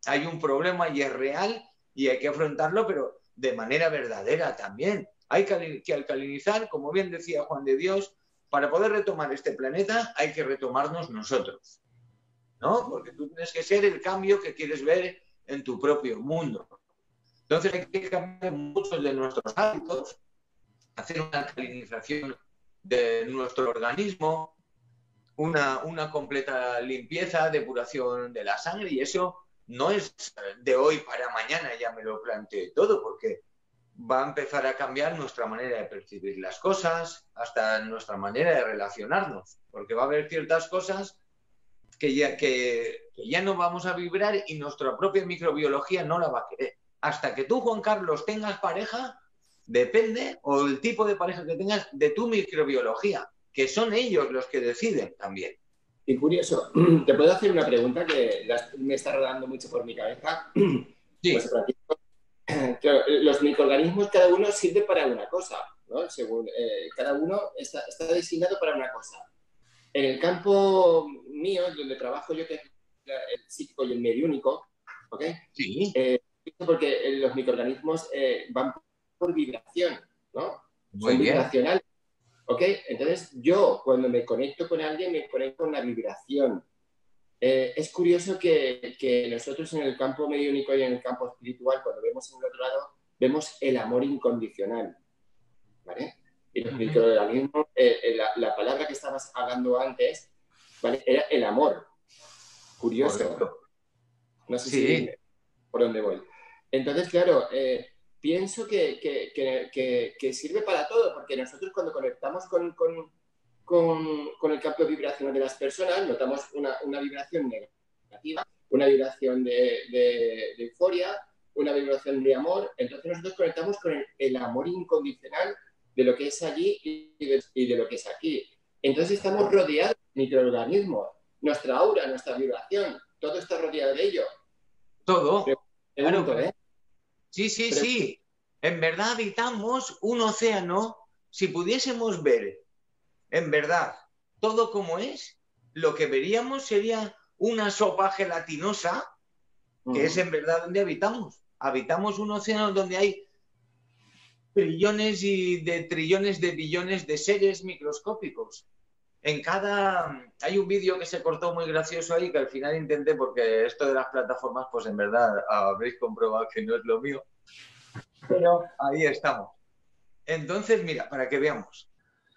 hay un problema y es real y hay que afrontarlo, pero de manera verdadera también. Hay que alcalinizar, como bien decía Juan de Dios, para poder retomar este planeta hay que retomarnos nosotros, ¿no? Porque tú tienes que ser el cambio que quieres ver en tu propio mundo. Entonces hay que cambiar muchos de nuestros hábitos, hacer una alcalinización de nuestro organismo, una completa limpieza, depuración de la sangre, y eso no es de hoy para mañana, ya me lo planteé todo, porque va a empezar a cambiar nuestra manera de percibir las cosas, hasta nuestra manera de relacionarnos, porque va a haber ciertas cosas que ya no vamos a vibrar y nuestra propia microbiología no la va a querer. Hasta que tú, Juan Carlos, tengas pareja, depende, o el tipo de pareja que tengas, de tu microbiología, que son ellos los que deciden también. Y curioso, te puedo hacer una pregunta que me está rodando mucho por mi cabeza. Sí. Pues, claro, los microorganismos, cada uno sirve para una cosa, ¿no? Según, cada uno está designado para una cosa. En el campo mío, donde trabajo yo, que es el psíquico y el mediúnico, ¿ok? Sí. Porque los microorganismos van por vibración, ¿no? Muy Son bien. vibracionales, ¿ok? Entonces, yo, cuando me conecto con alguien, me conecto con la vibración. Es curioso que nosotros en el campo mediúnico y en el campo espiritual, cuando vemos en el otro lado, vemos el amor incondicional, ¿vale? Y los microorganismos, la palabra que estabas hablando antes, ¿vale? Era el amor. Curioso. Correcto. No sé si por dónde voy. Entonces, claro, pienso que sirve para todo, porque nosotros cuando conectamos con el campo vibracional de las personas, notamos una vibración negativa, una vibración de euforia, una vibración de amor. Entonces nosotros conectamos con el amor incondicional de lo que es allí y de lo que es aquí. Entonces estamos rodeados de microorganismos. Nuestra aura, nuestra vibración, todo está rodeado de ello. Todo. Pregunto, Claro. Sí. En verdad habitamos un océano. Si pudiésemos ver en verdad todo como es, lo que veríamos sería una sopa gelatinosa, que es en verdad donde habitamos. Habitamos un océano donde hay trillones de billones de seres microscópicos. Hay un vídeo que se cortó muy gracioso ahí, que al final intenté, porque esto de las plataformas, pues en verdad habréis comprobado que no es lo mío. Pero ahí estamos. Entonces, mira, para que veamos.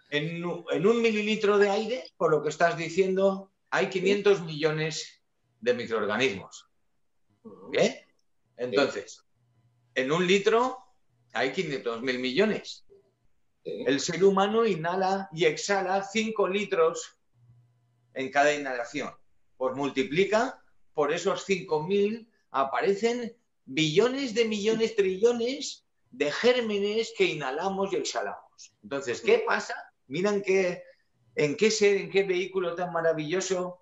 En un mililitro de aire, por lo que estás diciendo, hay 500 millones de microorganismos. ¿Bien? Entonces, en un litro hay 500.000 millones. El ser humano inhala y exhala 5 litros en cada inhalación. Pues multiplica por esos 5.000, aparecen billones de millones, trillones de gérmenes que inhalamos y exhalamos. Entonces, ¿qué pasa? Mira en qué vehículo tan maravilloso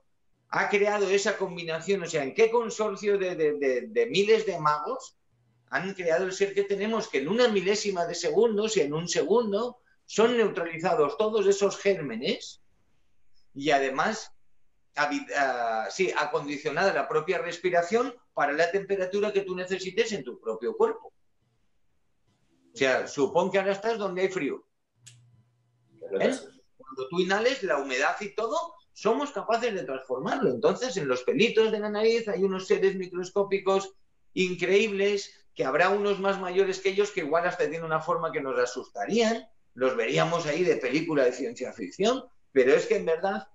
ha creado esa combinación, o sea, en qué consorcio de miles de magos han creado el ser que tenemos, que en una milésima de segundos y en un segundo son neutralizados todos esos gérmenes y además acondicionada la propia respiración para la temperatura que tú necesites en tu propio cuerpo. O sea, supón que ahora estás donde hay frío. Cuando tú inhales la humedad y todo, somos capaces de transformarlo. Entonces, en los pelitos de la nariz hay unos seres microscópicos increíbles, que habrá unos más mayores que ellos que igual hasta tienen una forma que nos asustarían, los veríamos ahí de película de ciencia ficción, pero es que en verdad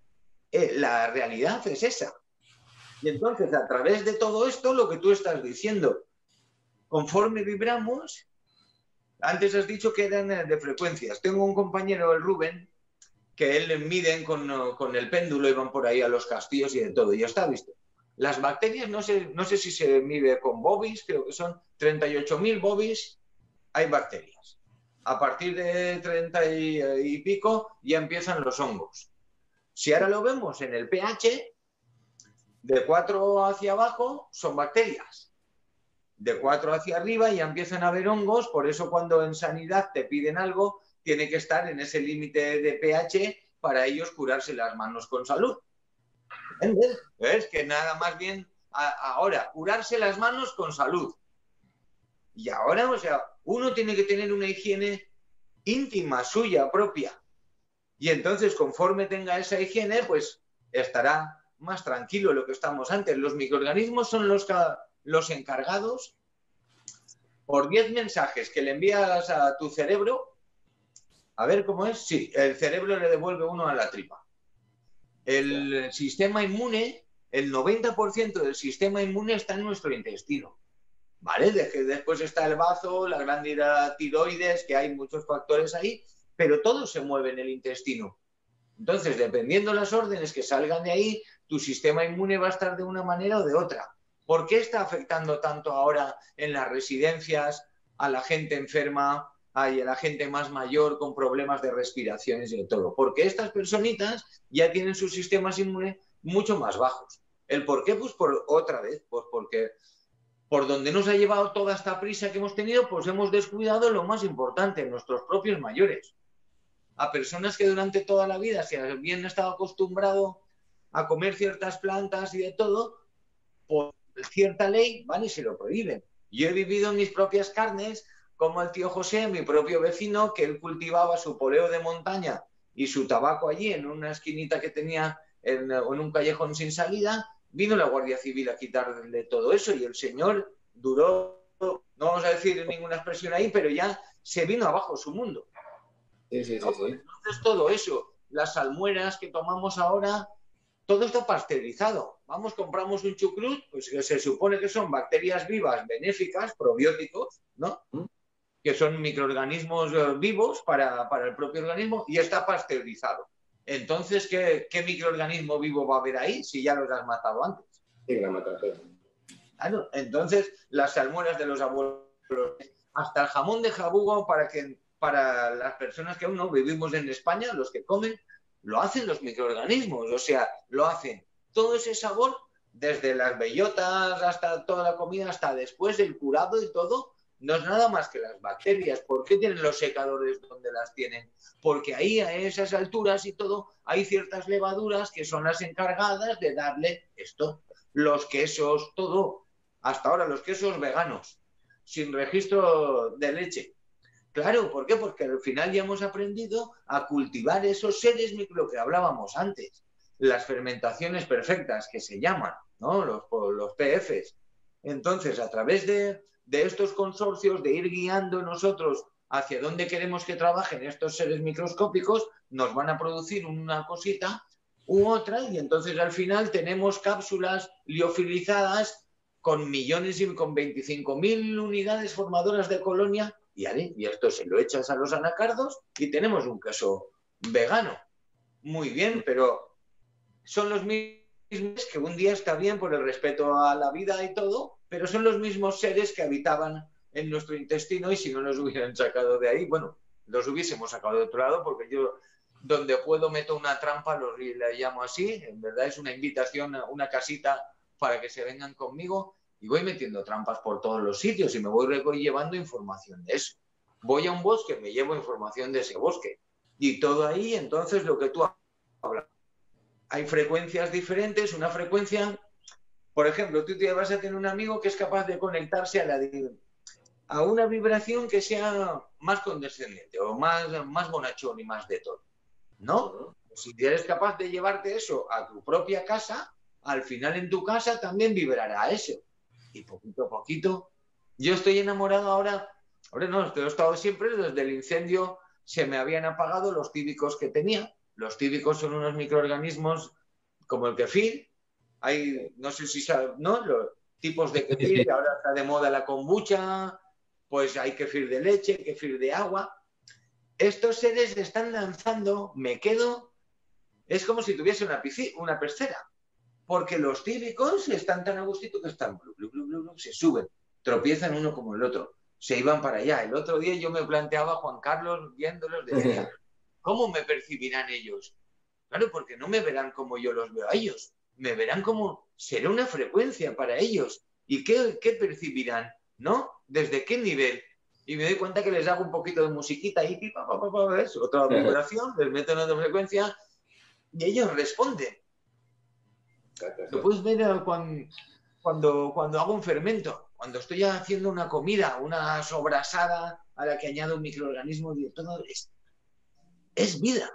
la realidad es esa. Y entonces, a través de todo esto, lo que tú estás diciendo, conforme vibramos, antes has dicho que eran de frecuencias. Tengo un compañero, el Rubén, que él miden con el péndulo y van por ahí a los castillos y de todo. Y ya está, ¿visto? Las bacterias, no sé si se mide con bobis, creo que son 38.000 bobis, hay bacterias. A partir de 30 y pico ya empiezan los hongos. Si ahora lo vemos en el pH, de 4 hacia abajo son bacterias. De 4 hacia arriba ya empiezan a haber hongos, por eso cuando en sanidad te piden algo, tiene que estar en ese límite de pH para ellos curarse las manos con salud. ¿Entiendes? Es que nada más bien ahora, curarse las manos con salud. Y ahora, o sea, uno tiene que tener una higiene íntima, suya, propia. Y entonces, conforme tenga esa higiene, pues estará más tranquilo lo que estamos antes. Los microorganismos son los encargados, por 10 mensajes que le envías a tu cerebro, a ver cómo es, sí, el cerebro le devuelve uno a la tripa. El sistema inmune, el 90% del sistema inmune está en nuestro intestino, ¿vale? Después está el bazo, la glándula tiroides, que hay muchos factores ahí, pero todo se mueve en el intestino. Entonces, dependiendo de las órdenes que salgan de ahí, tu sistema inmune va a estar de una manera o de otra. ¿Por qué está afectando tanto ahora en las residencias a la gente enferma, a la gente más mayor con problemas de respiraciones y de todo? Porque estas personitas ya tienen sus sistemas inmunes mucho más bajos. ¿El por qué? Pues otra vez, pues porque por donde nos ha llevado toda esta prisa que hemos tenido, pues hemos descuidado lo más importante, nuestros propios mayores. A personas que durante toda la vida se habían estado acostumbrados a comer ciertas plantas y de todo, por cierta ley van y se lo prohíben. Yo he vivido en mis propias carnes, como el tío José, mi propio vecino, que él cultivaba su poleo de montaña y su tabaco allí en una esquinita que tenía en un callejón sin salida, vino la Guardia Civil a quitarle todo eso y el señor duró, no vamos a decir ninguna expresión ahí, pero ya se vino abajo su mundo. Sí. Entonces todo eso, las salmueras que tomamos ahora, todo está pasteurizado. Vamos, compramos un chucrut, pues que se supone que son bacterias vivas, benéficas, probióticos, ¿no? Que son microorganismos vivos para el propio organismo y está pasteurizado. Entonces, ¿qué microorganismo vivo va a haber ahí si ya los has matado antes? Sí, la mataste. Claro, entonces las salmueras de los abuelos, hasta el jamón de jabugo para las personas que aún no vivimos en España, los que comen, lo hacen los microorganismos, o sea, lo hacen todo ese sabor, desde las bellotas hasta toda la comida, hasta después el curado y todo, no es nada más que las bacterias. ¿Por qué tienen los secadores donde las tienen? Porque ahí a esas alturas y todo hay ciertas levaduras que son las encargadas de darle esto. Los quesos, todo, hasta ahora los quesos veganos, sin registro de leche. Claro, ¿por qué? Porque al final ya hemos aprendido a cultivar esos seres micro que hablábamos antes, las fermentaciones perfectas que se llaman, ¿no? Los PFs. Entonces, a través de estos consorcios, de ir guiando nosotros hacia dónde queremos que trabajen estos seres microscópicos, nos van a producir una cosita u otra y entonces al final tenemos cápsulas liofilizadas con millones y con 25.000 unidades formadoras de colonia y esto se lo echas a los anacardos y tenemos un queso vegano. Muy bien, pero son los mismos que un día está bien por el respeto a la vida y todo, pero son los mismos seres que habitaban en nuestro intestino y si no los hubieran sacado de ahí, bueno, los hubiésemos sacado de otro lado porque yo donde puedo meto una trampa, la llamo así, en verdad es una invitación, una casita para que se vengan conmigo, y voy metiendo trampas por todos los sitios y me voy llevando información de eso. Voy a un bosque, me llevo información de ese bosque. Y todo ahí, entonces, lo que tú hablas. Hay frecuencias diferentes, una frecuencia... Por ejemplo, tú te vas a tener un amigo que es capaz de conectarse a una vibración que sea más condescendiente o más bonachón y más de todo. ¿No? Si eres capaz de llevarte eso a tu propia casa, al final en tu casa también vibrará eso. Y poquito a poquito... Yo estoy enamorado ahora no, he estado siempre, desde el incendio se me habían apagado los tíbicos que tenía. Los tíbicos son unos microorganismos como el kefir. Hay, no sé si sabes, ¿no? Los tipos de kefir, que ahora está de moda la kombucha, pues hay kefir de leche, kefir de agua. Estos seres están lanzando, me quedo, es como si tuviese una pecera, porque los tíbicos están tan a gustito que están, se suben, tropiezan uno como el otro, se iban para allá. El otro día yo me planteaba, Juan Carlos, viéndolos, decía, ¿cómo me percibirán ellos? Claro, porque no me verán como yo los veo a ellos, me verán como, será una frecuencia para ellos. ¿Y qué percibirán? ¿No? ¿Desde qué nivel? Y me doy cuenta que les hago un poquito de musiquita y ¿ves? Otra vibración, les meto en otra frecuencia y ellos responden. Lo puedes ver cuando hago un fermento, cuando estoy haciendo una comida, una sobrasada a la que añado un microorganismo, y todo es vida.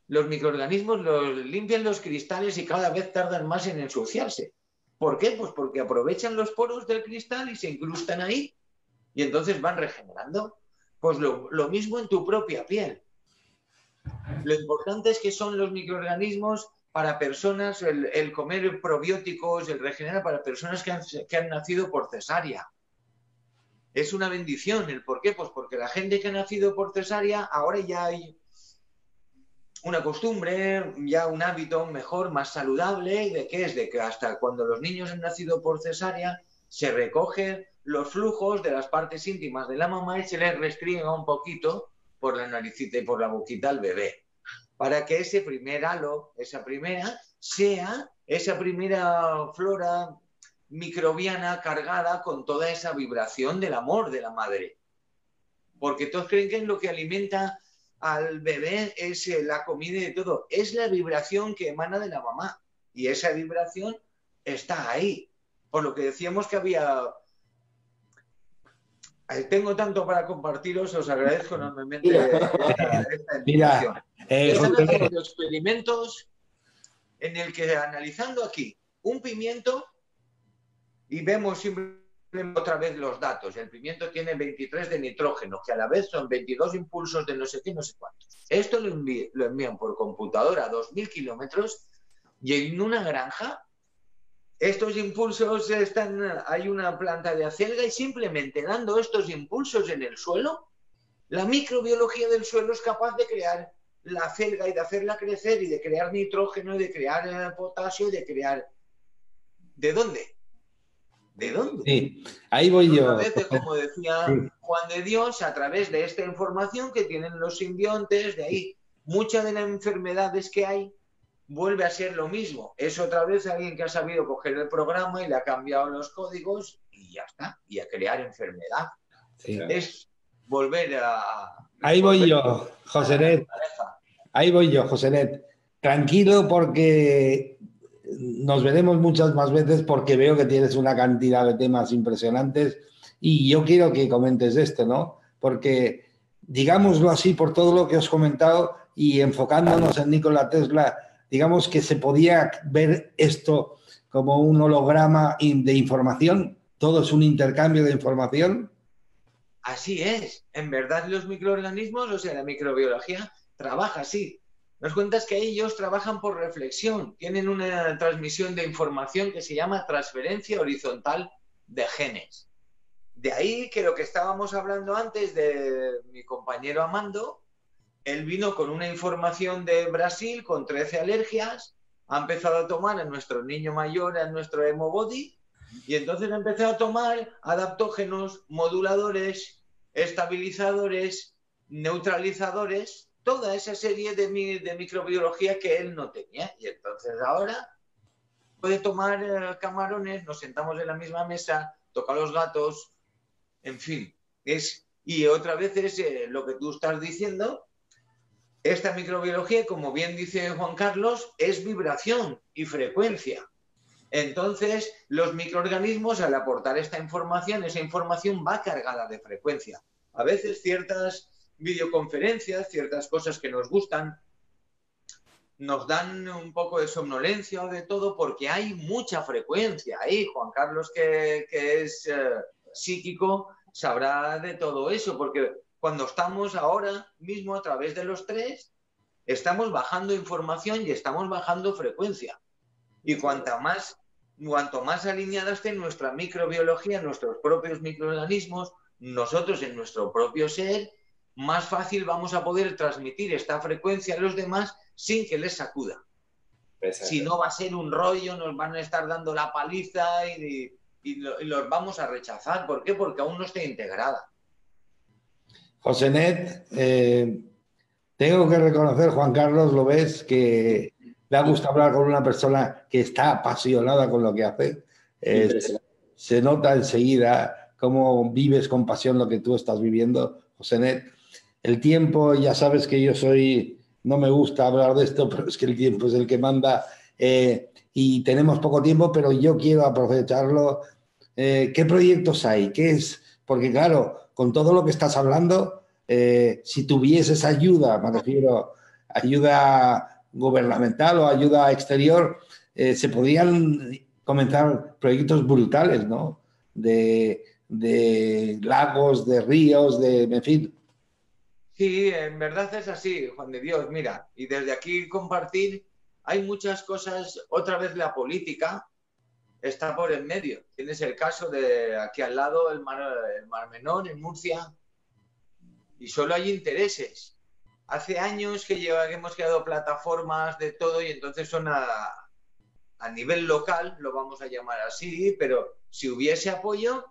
Los microorganismos los limpian los cristales y cada vez tardan más en ensuciarse. ¿Por qué? Pues porque aprovechan los poros del cristal y se incrustan ahí y entonces van regenerando. Pues lo mismo en tu propia piel. Lo importante es que son los microorganismos para personas, el comer probióticos, el regenerar para personas que han nacido por cesárea. Es una bendición. ¿El por qué? Pues porque la gente que ha nacido por cesárea, ahora ya hay una costumbre, ya un hábito mejor, más saludable. ¿De qué es? De que hasta cuando los niños han nacido por cesárea, se recogen los flujos de las partes íntimas de la mamá y se les restriega un poquito por la naricita y por la boquita al bebé, para que ese primer halo, esa primera flora microbiana cargada con toda esa vibración del amor de la madre. Porque todos creen que es lo que alimenta al bebé, es la comida y todo. Es la vibración que emana de la mamá. Y esa vibración está ahí. Por lo que decíamos que había... Tengo tanto para compartiros, os agradezco enormemente esta invitación. Están haciendo experimentos en el que, analizando aquí un pimiento, y vemos simplemente otra vez los datos. El pimiento tiene 23 de nitrógeno, que a la vez son 22 impulsos de no sé qué, no sé cuántos. Esto lo envían por computadora a 2.000 kilómetros y en una granja estos impulsos hay una planta de acelga y simplemente dando estos impulsos en el suelo, la microbiología del suelo es capaz de crear la acelga y de hacerla crecer y de crear nitrógeno y de crear potasio y de crear... ¿De dónde? ¿De dónde? Sí, ahí voy yo. Veces, como decía Juan de Dios, a través de esta información que tienen los simbiontes, de ahí, muchas de las enfermedades que hay, vuelve a ser lo mismo. Es otra vez alguien que ha sabido coger el programa y le ha cambiado los códigos y ya está, y a crear enfermedad. Sí. Es volver a... Ahí voy yo, Josenet. Ahí voy yo, Josenet. Tranquilo porque... Nos veremos muchas más veces porque veo que tienes una cantidad de temas impresionantes y yo quiero que comentes esto, ¿no? Porque, digámoslo así, por todo lo que os he comentado y enfocándonos en Nikola Tesla, digamos que se podía ver esto como un holograma de información, todo es un intercambio de información. Así es, en verdad los microorganismos, o sea, la microbiología trabaja así. Nos cuentas que ellos trabajan por reflexión, tienen una transmisión de información que se llama transferencia horizontal de genes. De ahí que lo que estábamos hablando antes de mi compañero Amando, él vino con una información de Brasil con 13 alergias, ha empezado a tomar a nuestro niño mayor, a nuestro Hemobody, y entonces ha empezado a tomar adaptógenos, moduladores, estabilizadores, neutralizadores, toda esa serie de microbiología que él no tenía. Y entonces ahora puede tomar camarones, nos sentamos en la misma mesa, toca los gatos, en fin. Y otra vez es lo que tú estás diciendo. Esta microbiología, como bien dice Juan Carlos, es vibración y frecuencia. Entonces, los microorganismos, al aportar esa información va cargada de frecuencia. A veces ciertas videoconferencias, ciertas cosas que nos gustan, nos dan un poco de somnolencia o de todo porque hay mucha frecuencia ahí. Juan Carlos, que es psíquico, sabrá de todo eso, porque cuando estamos ahora mismo a través de los tres, estamos bajando información y estamos bajando frecuencia. Y cuanto más alineada esté nuestra microbiología, nuestros propios microorganismos, nosotros en nuestro propio ser, más fácil vamos a poder transmitir esta frecuencia a los demás sin que les sacuda. Si no, va a ser un rollo, nos van a estar dando la paliza y los vamos a rechazar. ¿Por qué? Porque aún no está integrada. Josenet, tengo que reconocer, Juan Carlos, lo ves, que me gusta hablar con una persona que está apasionada con lo que hace. Se nota enseguida cómo vives con pasión lo que tú estás viviendo, Josenet. El tiempo, ya sabes que yo no me gusta hablar de esto, pero es que el tiempo es el que manda y tenemos poco tiempo, pero yo quiero aprovecharlo. ¿Qué proyectos hay? ¿Qué es? Porque claro, con todo lo que estás hablando, si tuvieses ayuda, me refiero, ayuda gubernamental o ayuda exterior, se podrían comenzar proyectos brutales, ¿no? De lagos, de ríos, en fin. Sí, en verdad es así, Juan de Dios. Mira, y desde aquí compartir, hay muchas cosas. Otra vez la política está por en medio. Tienes el caso de aquí al lado, el Mar Menor, en Murcia, y solo hay intereses. Hace años que hemos creado plataformas de todo y entonces son a nivel local, lo vamos a llamar así, pero si hubiese apoyo,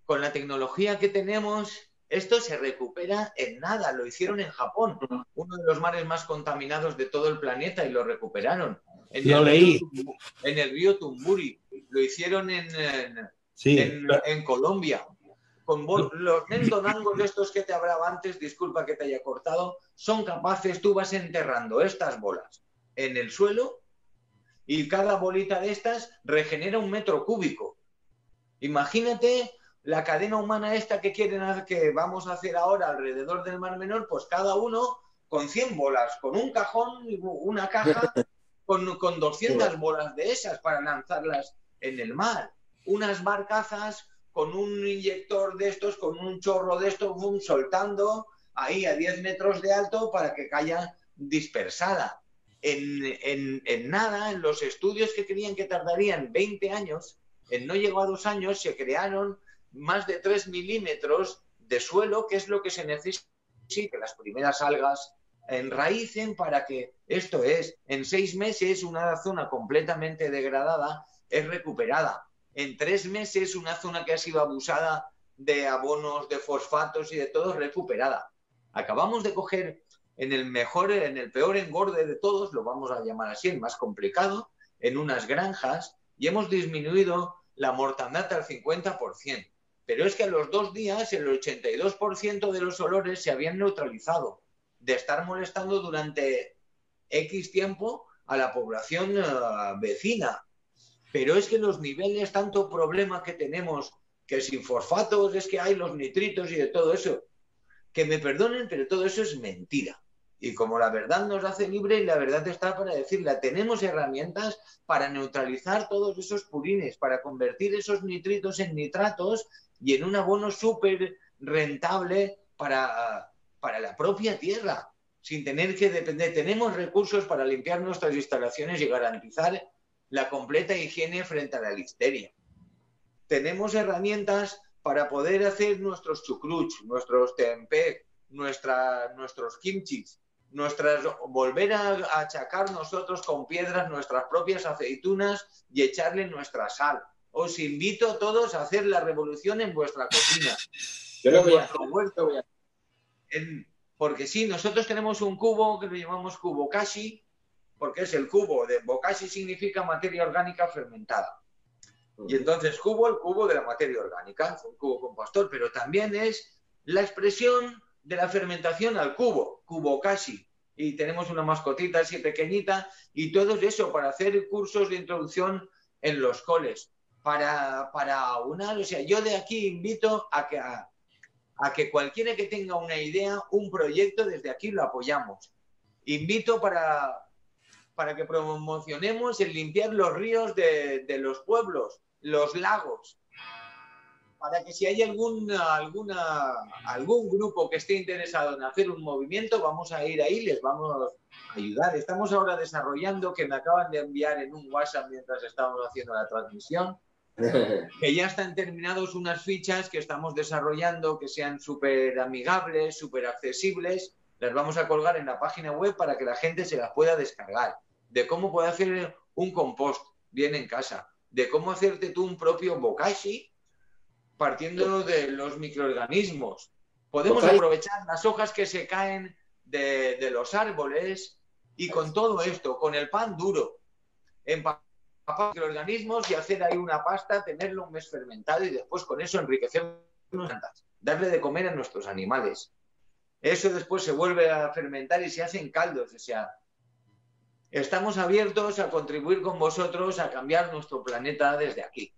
con la tecnología que tenemos, esto se recupera en nada. Lo hicieron en Japón, uno de los mares más contaminados de todo el planeta, y lo recuperaron. Lo leí. En el río Tumburi. Lo hicieron en Colombia. Con los nendonangos estos que te hablaba antes, disculpa que te haya cortado, son capaces, tú vas enterrando estas bolas en el suelo y cada bolita de estas regenera 1 metro cúbico. Imagínate la cadena humana esta que vamos a hacer ahora alrededor del Mar Menor, pues cada uno con 100 bolas, con un cajón, una caja, con 200 bolas de esas para lanzarlas en el mar. Unas barcazas con un inyector de estos, con un chorro de estos, soltando ahí a 10 metros de alto para que caiga dispersada. En nada, en los estudios que creían que tardarían 20 años, en no llegó a 2 años, se crearon más de 3 milímetros de suelo, que es lo que se necesita que las primeras algas enraícen para que esto en 6 meses una zona completamente degradada es recuperada. En 3 meses una zona que ha sido abusada de abonos, de fosfatos y de todo recuperada. Acabamos de coger en el peor engorde de todos, lo vamos a llamar así, el más complicado, en unas granjas, y hemos disminuido la mortandad al 50%. Pero es que a los 2 días el 82% de los olores se habían neutralizado de estar molestando durante X tiempo a la población vecina. Pero es que los niveles, tanto problema que tenemos, que sin fosfatos es que hay los nitritos y de todo eso, que me perdonen, pero todo eso es mentira. Y como la verdad nos hace libre y la verdad está para decirla, tenemos herramientas para neutralizar todos esos purines, para convertir esos nitritos en nitratos y en un abono súper rentable para la propia tierra, sin tener que depender. Tenemos recursos para limpiar nuestras instalaciones y garantizar la completa higiene frente a la listeria. Tenemos herramientas para poder hacer nuestros chucruts, nuestros tempeh, nuestros kimchis, volver a achacar nosotros con piedras nuestras propias aceitunas y echarle nuestra sal. Os invito a todos a hacer la revolución en vuestra cocina. Yo lo voy a hacer. Porque sí, nosotros tenemos un cubo que lo llamamos cubo Bokashi, porque es el cubo de Bokashi, significa materia orgánica fermentada. Y entonces el cubo de la materia orgánica, un cubo compostor, pero también es la expresión de la fermentación al cubo Bokashi. Y tenemos una mascotita así pequeñita y todo eso para hacer cursos de introducción en los coles. Para aunar, o sea, yo de aquí invito a que cualquiera que tenga una idea, un proyecto, desde aquí lo apoyamos. Invito para que promocionemos el limpiar los ríos de los pueblos, los lagos, para que si hay algún grupo que esté interesado en hacer un movimiento, vamos a ir ahí, les vamos a ayudar. Estamos ahora desarrollando, que me acaban de enviar en un WhatsApp mientras estábamos haciendo la transmisión, que ya están terminados unas fichas que estamos desarrollando, que sean súper amigables, súper accesibles. Las vamos a colgar en la página web para que la gente se las pueda descargar. De cómo puede hacer un compost bien en casa, de cómo hacerte tú un propio Bokashi partiendo de los microorganismos. Podemos aprovechar las hojas que se caen de los árboles y con todo esto, con el pan duro, empapar microorganismos y hacer ahí una pasta, tenerlo un mes fermentado y después con eso enriquecer las plantas, darle de comer a nuestros animales. Eso después se vuelve a fermentar y se hacen caldos. O sea, estamos abiertos a contribuir con vosotros a cambiar nuestro planeta desde aquí.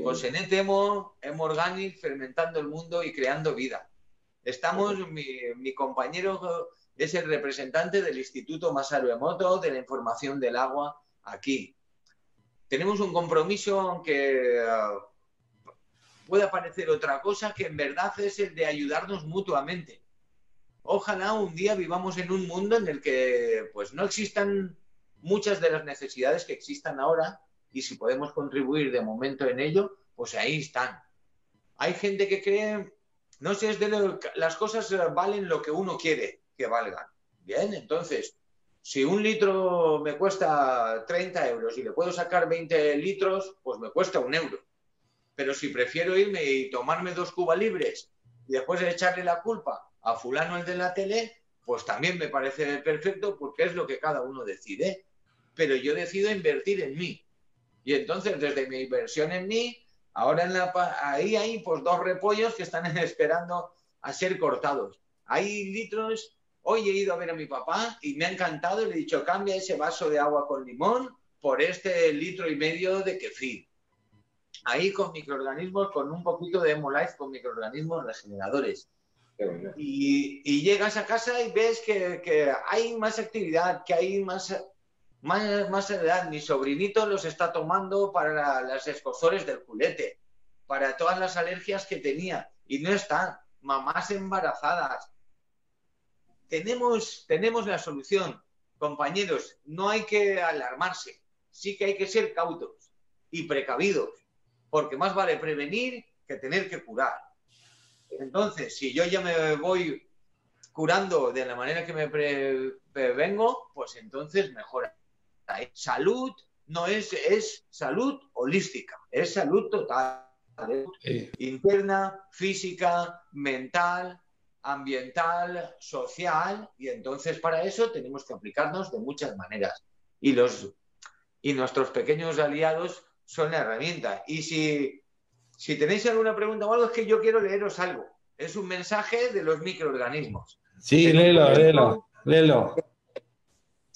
Cosenet Emo Organic, fermentando el mundo y creando vida. Estamos, mi compañero es el representante del Instituto Masaru Emoto de la información del agua aquí. Tenemos un compromiso, aunque pueda parecer otra cosa, que en verdad es el de ayudarnos mutuamente. Ojalá un día vivamos en un mundo en el que pues no existan muchas de las necesidades que existan ahora, y si podemos contribuir de momento en ello, pues ahí están. Hay gente que cree, no sé, las cosas valen lo que uno quiere que valgan. Bien, entonces, si un litro me cuesta 30 euros y le puedo sacar 20 litros, pues me cuesta 1 euro. Pero si prefiero irme y tomarme 2 cubas libres y después de echarle la culpa a fulano el de la tele, pues también me parece perfecto, porque es lo que cada uno decide. Pero yo decido invertir en mí. Y entonces, desde mi inversión en mí, ahora ahí hay pues 2 repollos que están esperando a ser cortados. Hay litros. Hoy he ido a ver a mi papá y me ha encantado y le he dicho, cambia ese vaso de agua con limón por este 1,5 litros de kefir. Ahí con microorganismos, con un poquito de Emolife, con microorganismos regeneradores. Y llegas a casa y ves que hay más actividad, que hay más edad. Mi sobrinito los está tomando para las escozores del culete, para todas las alergias que tenía. Y no están. Mamás embarazadas. Tenemos la solución. Compañeros, no hay que alarmarse. Sí que hay que ser cautos y precavidos, porque más vale prevenir que tener que curar. Entonces, si yo ya me voy curando de la manera que me prevengo, pues entonces mejora. Salud no es salud holística, es salud total, interna, física, mental, ambiental, social, y entonces para eso tenemos que aplicarnos de muchas maneras. Y nuestros pequeños aliados son la herramienta. Y si tenéis alguna pregunta o algo, es que yo quiero leeros algo. Es un mensaje de los microorganismos. Sí, léelo.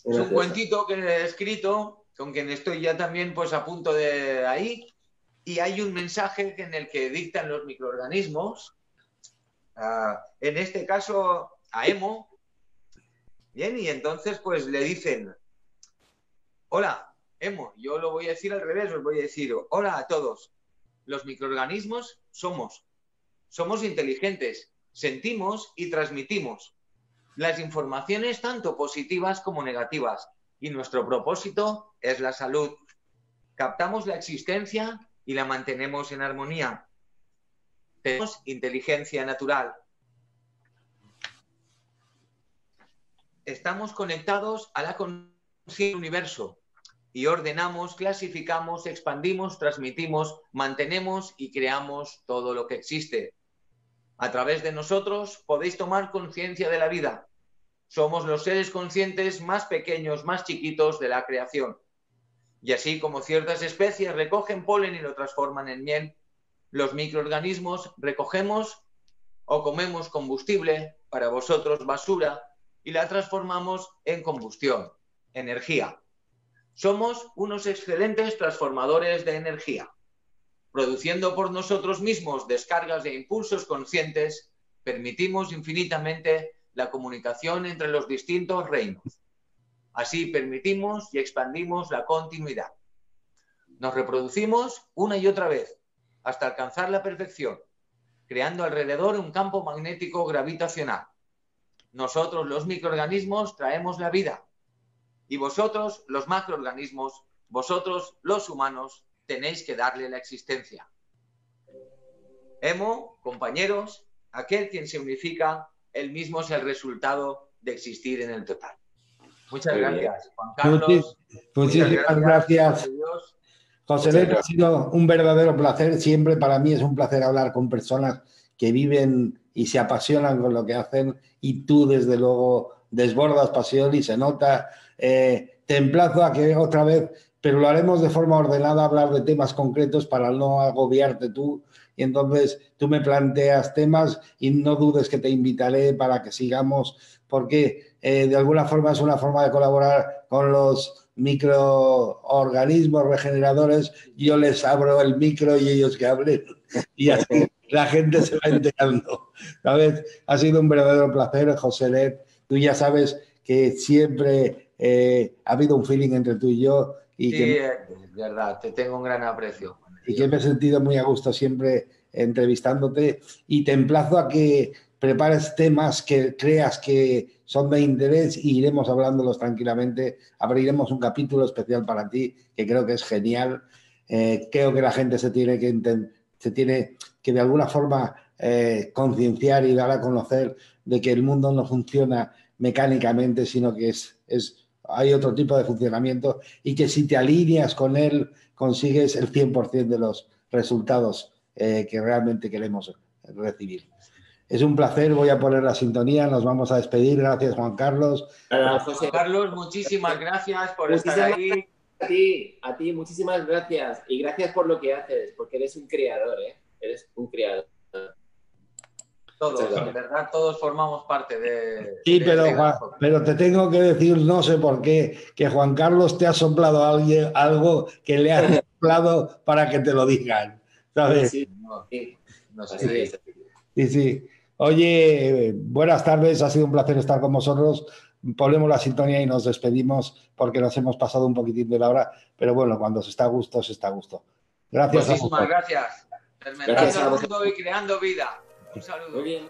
Es un cuentito que he escrito, con quien estoy ya también pues a punto de ahí, y hay un mensaje en el que dictan los microorganismos, en este caso a Emo, bien, y entonces pues le dicen, hola, Emo, yo lo voy a decir al revés, os voy a decir, hola a todos, los microorganismos somos inteligentes, sentimos y transmitimos las informaciones tanto positivas como negativas, y nuestro propósito es la salud. Captamos la existencia y la mantenemos en armonía. Tenemos inteligencia natural. Estamos conectados a la conciencia del universo y ordenamos, clasificamos, expandimos, transmitimos, mantenemos y creamos todo lo que existe. A través de nosotros podéis tomar conciencia de la vida. Somos los seres conscientes más pequeños, más chiquitos de la creación. Y así como ciertas especies recogen polen y lo transforman en miel, los microorganismos recogemos o comemos combustible, para vosotros basura, y la transformamos en combustión, energía. Somos unos excelentes transformadores de energía. Produciendo por nosotros mismos descargas de impulsos conscientes, permitimos infinitamente la comunicación entre los distintos reinos. Así permitimos y expandimos la continuidad. Nos reproducimos una y otra vez, hasta alcanzar la perfección, creando alrededor un campo magnético gravitacional. Nosotros, los microorganismos, traemos la vida. Y vosotros, los macroorganismos, vosotros, los humanos, tenéis que darle la existencia. Emo, compañeros, aquel quien se unifica, él mismo es el resultado de existir en el total. Muchas gracias, Juan Carlos. Muchísimas gracias. José Neto, ha sido un verdadero placer. Siempre para mí es un placer hablar con personas que viven y se apasionan con lo que hacen, y tú, desde luego, desbordas pasión y se nota. Te emplazo a que otra vez, pero lo haremos de forma ordenada, hablar de temas concretos para no agobiarte tú. Y entonces tú me planteas temas y no dudes que te invitaré para que sigamos, porque de alguna forma es una forma de colaborar con los microorganismos regeneradores. Yo les abro el micro y ellos que hablen, y así la gente se va enterando, ¿sabes? Ha sido un verdadero placer, José Neto. Tú ya sabes que siempre ha habido un feeling entre tú y yo. Y sí, que, es verdad, te tengo un gran aprecio. Y que me he sentido muy a gusto siempre entrevistándote, y te emplazo a que prepares temas que creas que son de interés y iremos hablándolos tranquilamente. Abriremos un capítulo especial para ti, que creo que es genial. Creo que la gente se tiene que de alguna forma concienciar y dar a conocer de que el mundo no funciona mecánicamente, sino que hay otro tipo de funcionamiento, y que si te alineas con él consigues el 100% de los resultados que realmente queremos recibir. Es un placer, voy a poner la sintonía, nos vamos a despedir. Gracias, Juan Carlos. Juan Carlos, muchísimas gracias por estar ahí. A ti, muchísimas gracias. Y gracias por lo que haces, porque eres un creador, ¿eh? Eres un creador. Todos, en verdad, todos formamos parte de... Sí, pero te tengo que decir, no sé por qué, que Juan Carlos te ha soplado a alguien algo que le ha soplado para que te lo digan, ¿sabes? Sí, no sé. Sí. Oye, buenas tardes, ha sido un placer estar con vosotros. Ponemos la sintonía y nos despedimos porque nos hemos pasado un poquitín de la hora, pero bueno, cuando se está a gusto, se está a gusto. Gracias. Muchísimas gracias. Fermentando el mundo y creando vida. Un saludo. Muy bien.